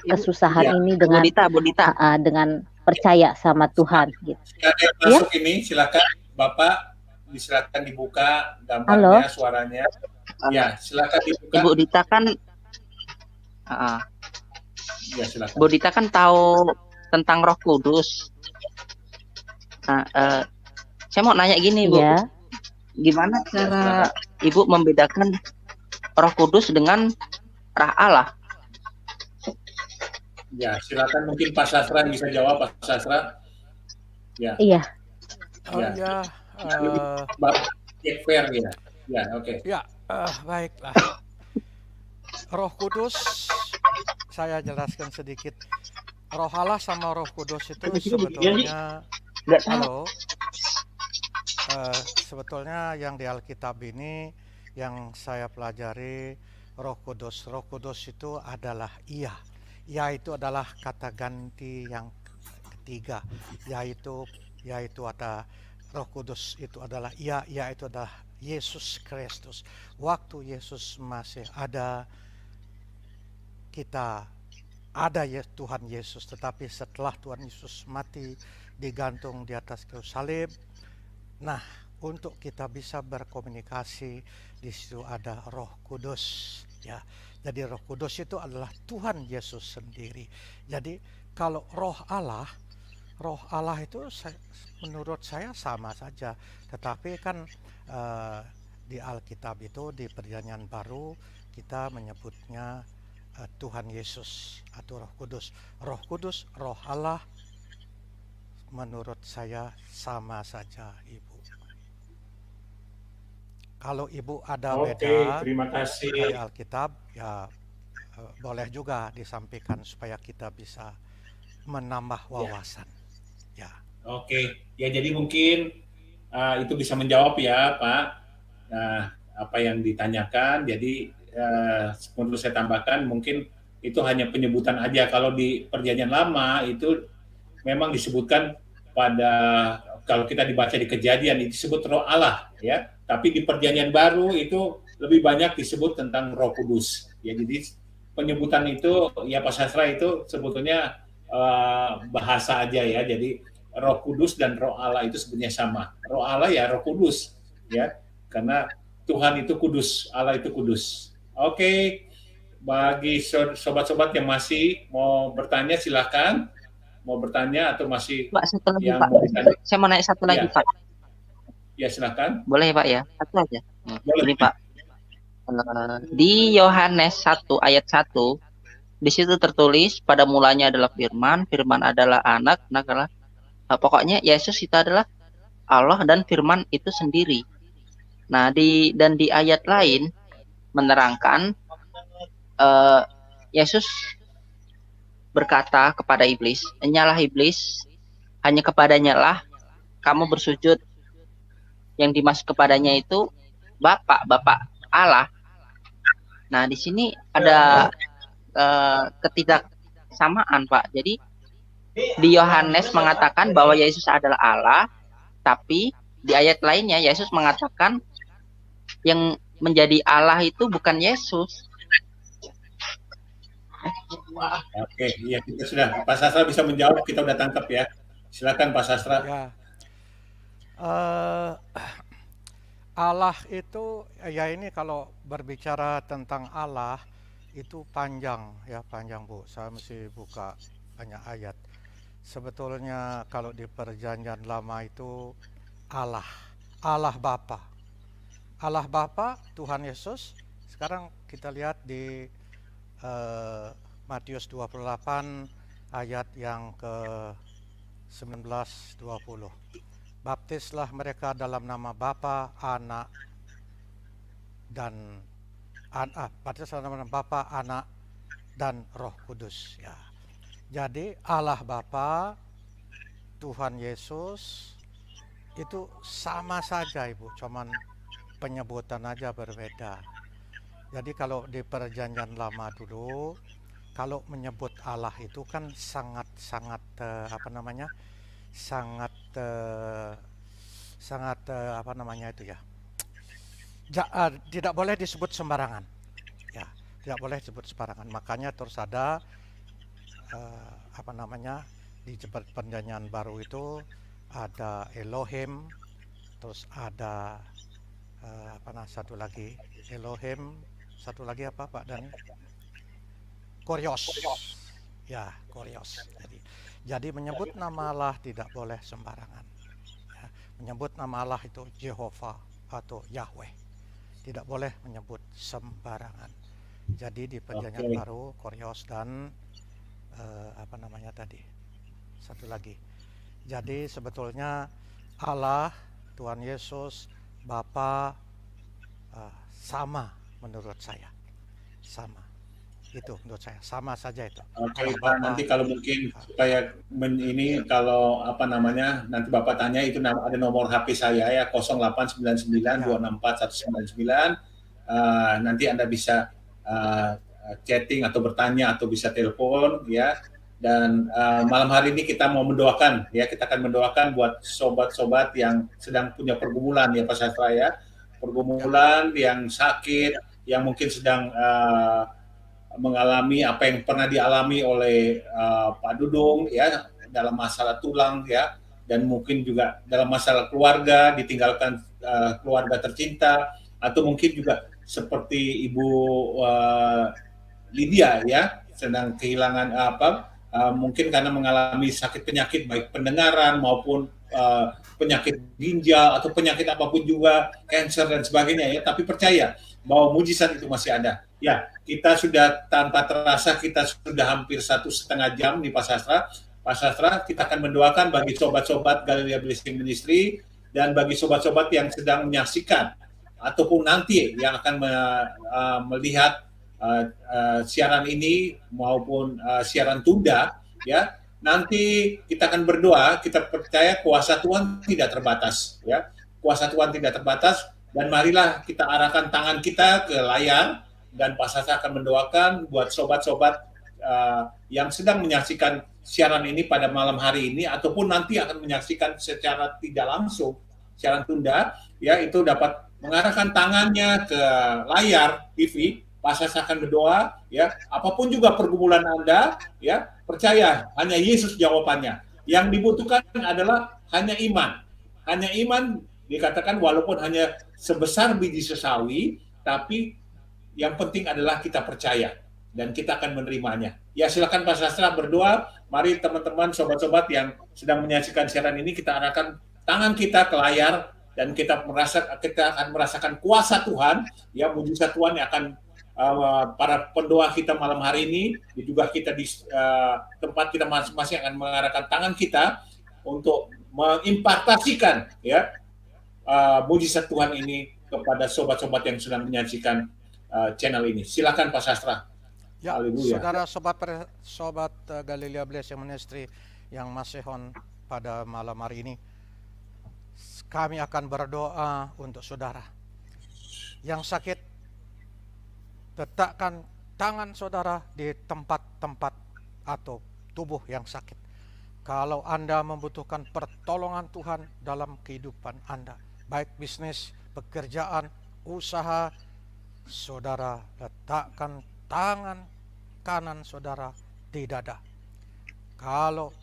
kesusahan ini dengan dengan percaya sama Tuhan gitu. Ada yang masuk ini, silakan Bapak, silakan dibuka gambarnya, suaranya. Ya, silakan dibuka. Ibu Dita kan ya, silakan. Bu Dita kan tahu tentang Roh Kudus. Nah, saya mau nanya gini, Bu. Ya. Gimana cara Ibu membedakan Roh Kudus dengan Roh Allah? Ya, silakan mungkin Pak Sastra bisa jawab, Pak Sastra. Ya. Iya. Ya. Fair ya. Ya, oke. Ya, baiklah. Roh Kudus, saya jelaskan sedikit. Roh Allah sama Roh Kudus itu sebetulnya sebetulnya yang di Alkitab ini yang saya pelajari, Roh Kudus itu adalah Ia itu adalah kata ganti yang ketiga, yaitu ada Roh Kudus itu adalah Ia itu adalah Yesus Kristus. Waktu Yesus masih ada kita ada ya Tuhan Yesus, tetapi setelah Tuhan Yesus mati digantung di atas kayu salib, nah untuk kita bisa berkomunikasi di situ ada Roh Kudus ya. Jadi Roh Kudus itu adalah Tuhan Yesus sendiri. Jadi kalau Roh Allah itu menurut saya sama saja, tetapi kan di Alkitab itu di Perjanjian Baru kita menyebutnya Tuhan Yesus atau Roh Kudus. Roh Kudus, Roh Allah menurut saya sama saja, Ibu. Kalau Ibu ada beda terima kasih. dari Alkitab, ya boleh juga disampaikan supaya kita bisa menambah wawasan. Ya. Oke, ya jadi mungkin itu bisa menjawab ya Pak, apa yang ditanyakan. Jadi menurut saya tambahkan mungkin itu hanya penyebutan aja. Kalau di Perjanjian Lama itu memang disebutkan pada, kalau kita dibaca di Kejadian itu disebut Roh Allah ya. Tapi di Perjanjian Baru itu lebih banyak disebut tentang Roh Kudus. Ya, jadi penyebutan itu ya Pak Sastra itu sebetulnya bahasa aja ya. Jadi Roh Kudus dan Roh Allah itu sebenarnya sama. Roh Allah ya Roh Kudus ya. Karena Tuhan itu kudus, Allah itu kudus. Oke. Bagi sobat-sobat yang masih mau bertanya silakan. Mau bertanya atau masih Pak, satu lagi yang Pak. mau ditanya? Saya mau nanya satu lagi Ya. Pak. Ya silakan. Boleh Pak ya? Satu aja. Boleh. Ini Pak. Di Yohanes 1 ayat 1, di situ tertulis pada mulanya adalah firman, firman adalah anak adalah pokoknya Yesus itu adalah Allah dan firman itu sendiri. Nah, di ayat lain menerangkan Yesus berkata kepada iblis, "Nyalah iblis, hanya kepadanya lah kamu bersujud." Yang dimaksud kepadanya itu Bapak Allah. Nah, di sini ada ketidaksamaan, Pak. Jadi di Yohanes mengatakan bahwa Yesus adalah Allah, tapi di ayat lainnya Yesus mengatakan yang menjadi Allah itu bukan Yesus. Oke, iya kita sudah. Pak Sastra bisa menjawab, kita udah tangkap ya. Silakan Pak Sastra. Ya. Allah itu ya, ini kalau berbicara tentang Allah itu panjang ya, panjang Bu. Saya mesti buka banyak ayat. Sebetulnya kalau di Perjanjian Lama itu Allah Bapa. Allah Bapa, Tuhan Yesus. Sekarang kita lihat di Matius 28 ayat yang ke 19-20. Baptislah mereka dalam nama Bapa, Anak, dan baptislah dalam nama Bapa, Anak, dan Roh Kudus. Ya. Jadi Allah Bapa, Tuhan Yesus itu sama saja Ibu, cuman penyebutan aja berbeda. Jadi kalau di Perjanjian Lama dulu, kalau menyebut Allah itu kan sangat tidak boleh disebut sembarangan ya, tidak boleh disebut sembarangan. Makanya terus ada di Perjanjian Baru itu ada Elohim, terus ada satu lagi Elohim, satu lagi apa Pak Dani? Kurios ya, Kurios. Jadi menyebut nama Allah tidak boleh sembarangan ya. Menyebut nama Allah itu Jehovah atau Yahweh, tidak boleh menyebut sembarangan. Jadi di Perjanjian Baru Kurios dan satu lagi. Jadi sebetulnya Allah, Tuhan Yesus, Bapa sama menurut saya, sama. Itu menurut saya sama saja itu. Oke Pak, nanti kalau mungkin supaya kalau nanti Bapak tanya itu ada nomor HP saya ya 0899264199. Nanti Anda bisa chatting atau bertanya atau bisa telepon ya. Dan malam hari ini kita mau mendoakan ya, kita akan mendoakan buat sobat-sobat yang sedang punya pergumulan ya Pak Sastra ya, pergumulan yang sakit, yang mungkin sedang mengalami apa yang pernah dialami oleh Pak Dudung ya dalam masalah tulang ya, dan mungkin juga dalam masalah keluarga, ditinggalkan keluarga tercinta, atau mungkin juga seperti Ibu Lydia ya, sedang kehilangan mungkin karena mengalami sakit penyakit baik pendengaran maupun penyakit ginjal atau penyakit apapun juga, cancer dan sebagainya ya, tapi percaya bahwa mujizat itu masih ada. Ya, kita sudah tanpa terasa kita sudah hampir 1,5 jam nih Pak Sastra. Pak Sastra, kita akan mendoakan bagi sobat-sobat Galilea Blessing Ministry dan bagi sobat-sobat yang sedang menyaksikan ataupun nanti yang akan melihat siaran ini maupun siaran tunda ya. Nanti kita akan berdoa, kita percaya kuasa Tuhan tidak terbatas ya. Kuasa Tuhan tidak terbatas, dan marilah kita arahkan tangan kita ke layar, dan Pak Sasa akan mendoakan buat sobat-sobat yang sedang menyaksikan siaran ini pada malam hari ini ataupun nanti akan menyaksikan secara tidak langsung siaran tunda ya, itu dapat mengarahkan tangannya ke layar TV. Pak Sasa akan berdoa ya, apapun juga pergumulan Anda ya, percaya hanya Yesus jawabannya. Yang dibutuhkan adalah hanya iman. Hanya iman, dikatakan walaupun hanya sebesar biji sesawi, tapi yang penting adalah kita percaya dan kita akan menerimanya. Ya, silakan Pak Sastra berdoa. Mari teman-teman, sobat-sobat yang sedang menyaksikan siaran ini, kita arahkan tangan kita ke layar dan kita akan merasakan kuasa Tuhan, ya, mujizat Tuhan yang akan para pendoa kita malam hari ini, juga kita di tempat kita masing-masing akan mengarahkan tangan kita untuk mengimpartasikan ya mujizat Tuhan ini kepada sobat-sobat yang sedang menyaksikan channel ini. Silakan Pak Sastra. Ya, Haleluya. saudara sobat Galilea Blessing Ministry yang masih on pada malam hari ini, kami akan berdoa untuk saudara yang sakit. Letakkan tangan saudara di tempat-tempat atau tubuh yang sakit. Kalau Anda membutuhkan pertolongan Tuhan dalam kehidupan Anda, baik bisnis, pekerjaan, usaha, saudara letakkan tangan kanan saudara di dada. Kalau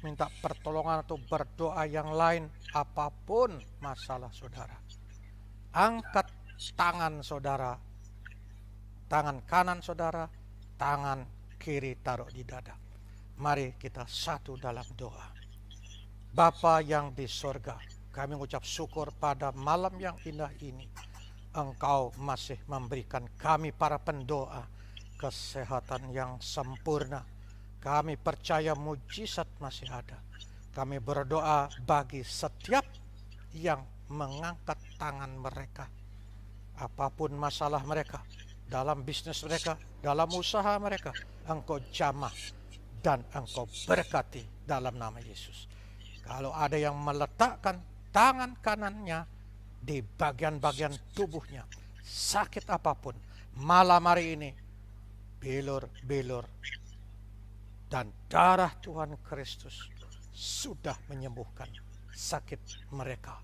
minta pertolongan atau berdoa yang lain, apapun masalah saudara, angkat tangan saudara, tangan kanan saudara, tangan kiri taruh di dada. Mari kita satu dalam doa. Bapa yang di sorga, kami mengucap syukur pada malam yang indah ini. Engkau masih memberikan kami para pendoa kesehatan yang sempurna. Kami percaya mujizat masih ada. Kami berdoa bagi setiap yang mengangkat tangan mereka. Apapun masalah mereka, dalam bisnis mereka, dalam usaha mereka, Engkau jamah dan Engkau berkati dalam nama Yesus. Kalau ada yang meletakkan tangan kanannya di bagian-bagian tubuhnya, sakit apapun, malam hari ini, bilur-bilur dan darah Tuhan Kristus sudah menyembuhkan sakit mereka.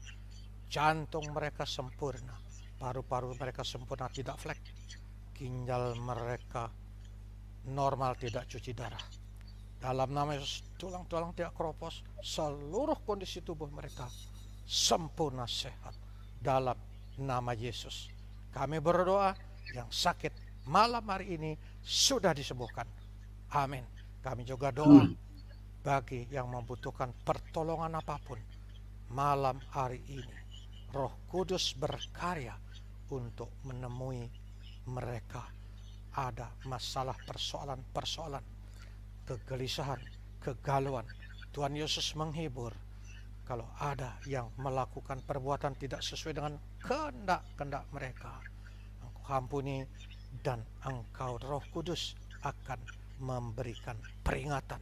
Jantung mereka sempurna, paru-paru mereka sempurna, tidak flek. Ginjal mereka normal, tidak cuci darah. Dalam nama Yesus, tulang-tulang tidak keropos, seluruh kondisi tubuh mereka sempurna sehat. Dalam nama Yesus, kami berdoa yang sakit malam hari ini sudah disembuhkan. Amin. Kami juga doa bagi yang membutuhkan pertolongan apapun malam hari ini. Roh Kudus berkarya untuk menemui mereka. Ada masalah, persoalan, kegelisahan, kegalauan. Tuhan Yesus menghibur. Kalau ada yang melakukan perbuatan tidak sesuai dengan kehendak mereka, Engkau ampuni, dan Engkau Roh Kudus akan memberikan peringatan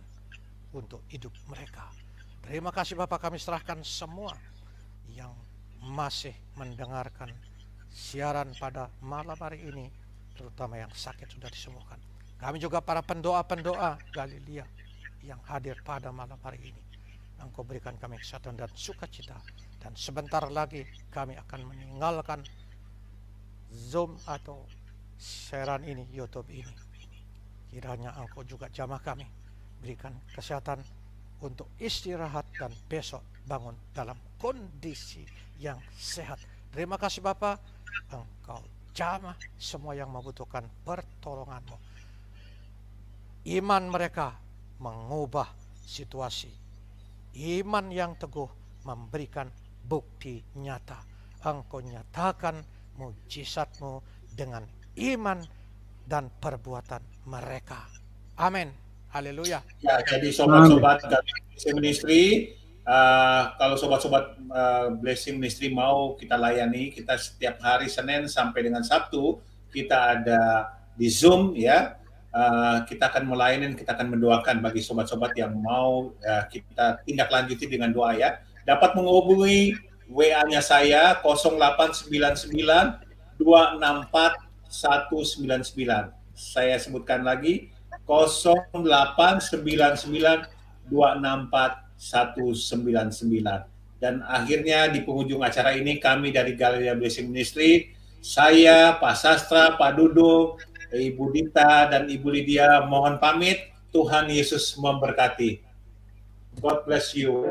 untuk hidup mereka. Terima kasih Bapak, kami serahkan semua yang masih mendengarkan siaran pada malam hari ini, terutama yang sakit sudah disembuhkan. Kami juga para pendoa-pendoa Galilea yang hadir pada malam hari ini, Engkau berikan kami kesehatan dan sukacita. Dan sebentar lagi kami akan meninggalkan Zoom atau siaran ini, YouTube ini. Kiranya Engkau juga jamah kami, berikan kesehatan untuk istirahat dan besok bangun dalam kondisi yang sehat. Terima kasih Bapa, Engkau jamah semua yang membutuhkan pertolongan-Mu. Iman mereka mengubah situasi. Iman yang teguh memberikan bukti nyata. Engkau nyatakan mujizat-Mu dengan iman dan perbuatan mereka. Amin. Haleluya. Ya, jadi sobat-sobat Blessing Ministry, kalau sobat-sobat Blessing Ministry mau kita layani, kita setiap hari Senin sampai dengan Sabtu kita ada di Zoom ya. Kita akan melayani, kita akan mendoakan bagi sobat-sobat yang mau kita tindak lanjuti dengan doa ya. Dapat menghubungi WA-nya saya 0899 264 199. Saya sebutkan lagi 0899 264 199. Dan akhirnya di penghujung acara ini kami dari Galilea Blessing Ministry, saya, Pak Sastra, Pak Dudung, Ibu Dita, dan Ibu Lydia mohon pamit. Tuhan Yesus memberkati. God bless you.